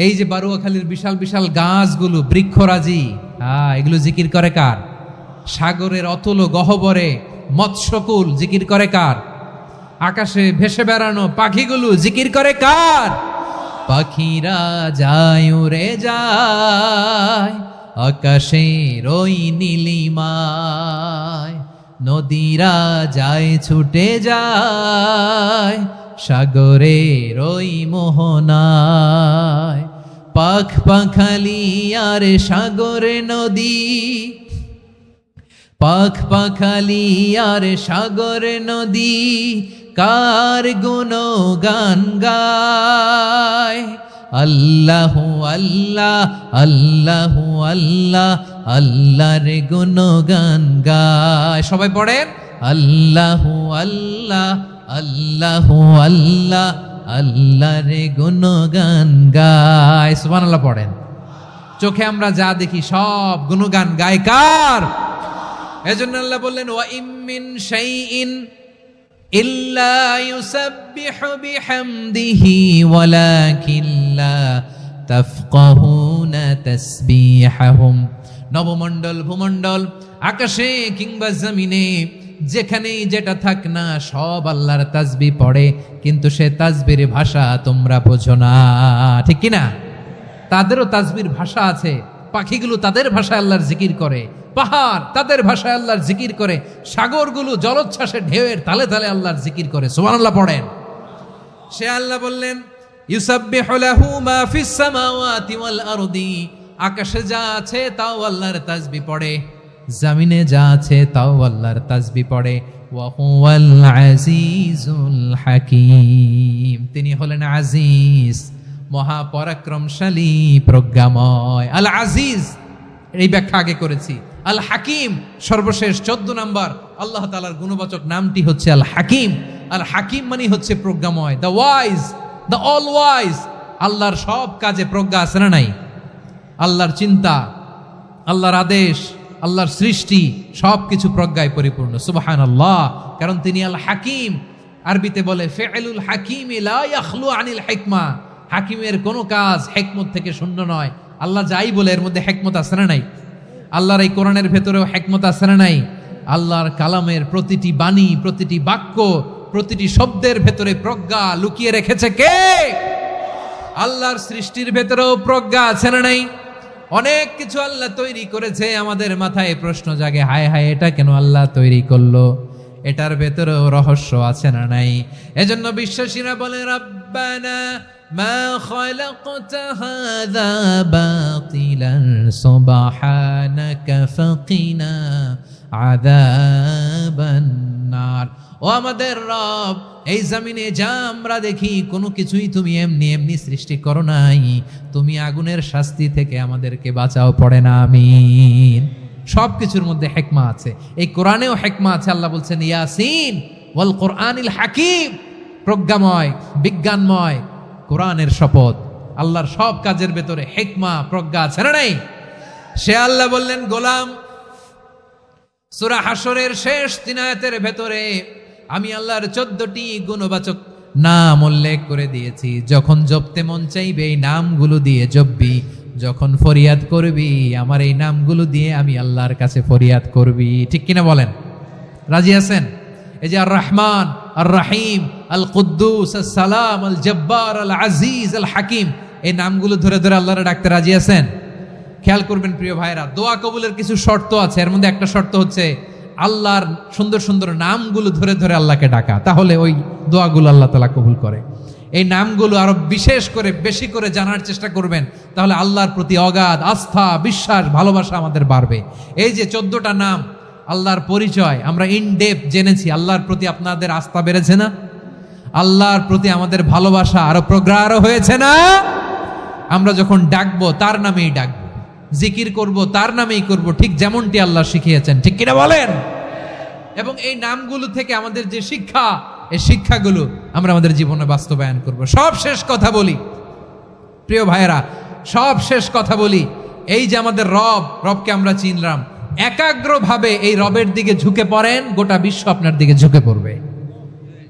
এই যে বারুয়াখালীর বিশাল বিশাল গাছগুলো, বৃক্ষরাজি, এগুলো জিকির করে কার? সাগরের অতল গহ্বরে মৎস্যকুল, জিকির করে কার? আকাশে ভেসে বেড়ানো পাখিগুলো, জিকির করে কার? পাখিরা যায় উড়ে যায় আকাশের ওই নীলিমায়, নদীরা যায় ছুটে যায় সাগরের ওই মোহনায়। পাখ পাখালি আর সাগরে নদী, পাখ পাখালি আর সাগরে নদী, কার গুণগান গায়? আল্লাহু আল্লাহ আল্লাহু আল্লাহ, আল্লাহর গুণগান গায়। সবাই পড়েন আল্লাহু আল্লাহ আল্লাহু আল্লাহ, আল্লাহর গুণগান গায়। সুবহানাল্লাহ পড়েন। চোখে আমরা যা দেখি সব গুণগান গায় কার? এজন্য আল্লাহ বললেন ওয়া ইম মিন শাইইন ইল্লা ইউসাব্বিহু বিহামদিহি ওয়ালাকিন লা তাফকাহুনা তাসবিহাহুম। নবমণ্ডল ভূমণ্ডল আকাশে কিংবা জমিনে যেখানেই যেটা থাক না, সব আল্লাহর তাসবিহ পড়ে, কিন্তু সে তাসবির ভাষা তোমরা বোঝো না, ঠিক কিনা? তাদেরও তাসবির ভাষা আছে। পাখিগুলো তাদের ভাষায় আল্লাহর জিকির করে, পাহাড় তাদের ভাষায় আল্লাহর জিকির করে, সাগরগুলো জলোচ্ছ্বাসে ঢেউয়ের তালে তালে আল্লাহর জিকির করে। সুবহানাল্লাহ পড়েন। সে আল্লাহ বললেন ইউসাব্বিহু লাহু মা ফিস সামাওয়াতি ওয়াল আরদি, আকাশে যা আছে তাও আল্লাহর তাসবিহ পড়ে, জমিনে যা আছে তাও আল্লাহর তাসবিহ পড়ে। ওয়া হুয়াল আজিজুল হাকীম, তিনি হলেন আজিজ, মহাপরাক্রমশালী, প্রজ্ঞাময়। আল আজিজ এই ব্যাখ্যা আগে করেছি। আল হাকিম সর্বশেষ 14 নম্বর আল্লাহ তাআলার গুণবাচক নামটি হচ্ছে আল হাকিম। আল হাকিম মানে হচ্ছে প্রজ্ঞাময়, the wise, the all wise. আল্লাহর সব কাজে প্রজ্ঞা আছে না নাই? আল্লাহর চিন্তা, আল্লাহর আদেশ, আল্লাহর সৃষ্টি সবকিছু প্রজ্ঞায় পরিপূর্ণ। সুবহানাল্লাহ, কারণ তিনি আল হাকিম। আরবিতে বলে ফিআলুল হাকিম লা ইয়াখলু আনিল হিকমা, হাকিমের কোনো কাজ হিকমত থেকে শূন্য নয়। আল্লাহ যাই বলে এর মধ্যে হিকমত আছে না নাই? আল্লাহর এই কোরআনের ভেতরেও হিকমত আছে না নাই? আল্লাহর কালামের প্রতিটি বাণী, প্রতিটি বাক্য, প্রতিটি শব্দের ভেতরে প্রজ্ঞা লুকিয়ে রেখেছে কে? আল্লাহর সৃষ্টির ভেতরেও প্রজ্ঞা আছে না নাই? অনেক কিছু আল্লাহ তৈরি করেছে, আমাদের মাথায় প্রশ্ন জাগে, হায় হায় এটা কেন আল্লাহ তৈরি করলো? এটার ভেতরেও রহস্য আছে না নাই? এজন্য বিশ্বাসীরা বলে রব্বানা মা খালাকতা হাযা বাতিলান সুবহানাকা ফাকিনা আযাবান নার। ও আমাদের রব, এই জমিনে যা আমরা দেখি কোনো কিছুই তুমি এমনি এমনি সৃষ্টি করো নাই, তুমি আগুনের শাস্তি থেকে আমাদেরকে বাঁচাও, পড়ে না আমিন। সব কিছুর মধ্যে হিকমা আছে, এই কোরআনেও হিকমা আছে। আল্লাহ বলছেন ইয়াসিন ওয়াল কোরআনিল হাকিম, প্রজ্ঞাময়, বিজ্ঞানময় কোরআনের শপথ। আল্লাহর সব কাজের ভেতরে হিকমা, প্রজ্ঞা আছে না নাই? সে আল্লাহ বললেন গোলাম, সূরা হাশরের শেষ 3 আয়াতের ভেতরে আমি আল্লাহর 14টি গুণবাচক নাম উল্লেখ করে দিয়েছি। যখন জপতে মন চাইবে এই নামগুলো দিয়ে জপবি, যখন ফরিয়াদ করবি আমার এই নামগুলো দিয়ে আমি আল্লাহর কাছে ফরিয়াদ করবি, ঠিক কিনা বলেন? রাজি আছেন? এই যে আর রহমান, আর রাহিম, আল কুদ্দুস, আল সালাম, আল জব্বার, আল আজিজ, আল হাকিম, এই নামগুলো ধরে ধরে আল্লাহরে ডাকতে রাজি আছেন? খেয়াল করবেন প্রিয় ভাইরা, দোয়া কবুলের কিছু শর্ত আছে। এর মধ্যে একটা শর্ত হচ্ছে আল্লাহর সুন্দর সুন্দর নামগুলো ধরে ধরে আল্লাহকে ডাকা, তাহলে ওই দোয়াগুলো আল্লাহ তাআলা কবুল করে। এই নামগুলো আরো বিশেষ করে বেশি করে জানার চেষ্টা করবেন, তাহলে আল্লাহর প্রতি অগাধ আস্থা, বিশ্বাস, ভালোবাসা আমাদের বাড়বে। এই যে 14টা নাম আল্লাহর পরিচয় আমরা ইন ডেপথ জেনেছি, আল্লাহর প্রতি আপনাদের আস্থা বেড়েছে না? আল্লাহর প্রতি আমাদের ভালোবাসা আরো প্রগাঢ় হয়েছে না? আমরা যখন ডাকবো তার নামেই ডাকবো, জিকির করব তার নামেই করব, ঠিক যেমনটি আল্লাহ শিখিয়েছেন, ঠিক কিনা বলেন? এবং এই নামগুলো থেকে আমাদের যে শিক্ষা, এই শিক্ষাগুলো আমরা আমাদের জীবনে বাস্তবায়ন করব। সব শেষ কথা বলি প্রিয় ভাইয়েরা, সব শেষ কথা বলি, এই যে আমাদের রবকে আমরা চিনলাম, একাগ্রভাবে এই রবের দিকে ঝুঁকে পড়েন, গোটা বিশ্ব আপনার দিকে ঝুঁকে পড়বে।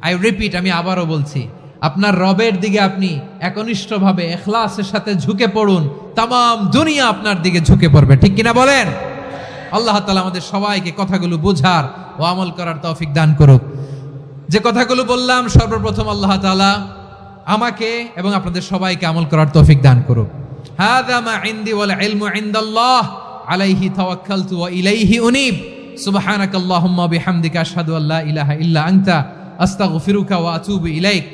আই রিপিট, আমি আবারও বলছি, আপনার রবের দিকে আপনি একনিষ্ঠভাবে ইখলাসের সাথে ঝুঁকে পড়ুন, তামাম দুনিয়া আপনার দিকে ঝুঁকে পড়বে, ঠিক কিনা বলেন? আল্লাহ তাআলা আমাদের সবাইকে কথাগুলো বোঝার ও আমল করার তৌফিক দান করুক। যে কথাগুলো বললাম, সর্বপ্রথম আল্লাহ তাআলা আমাকে এবং আপনাদের সবাইকে আমল করার তৌফিক দান করুক। হাযা মা ইনদি ওয়াল ইলমু ইনদাল্লাহ আলাইহি তাওয়াক্কালতু ওয়া ইলাইহি উনীব। সুবহানাকাল্লাহুম্মা বিহামদিকা আশহাদু আল্লা ইলাহা ইল্লা আনতা আস্তাগফিরুকা ওয়া আতুবু ইলাইক।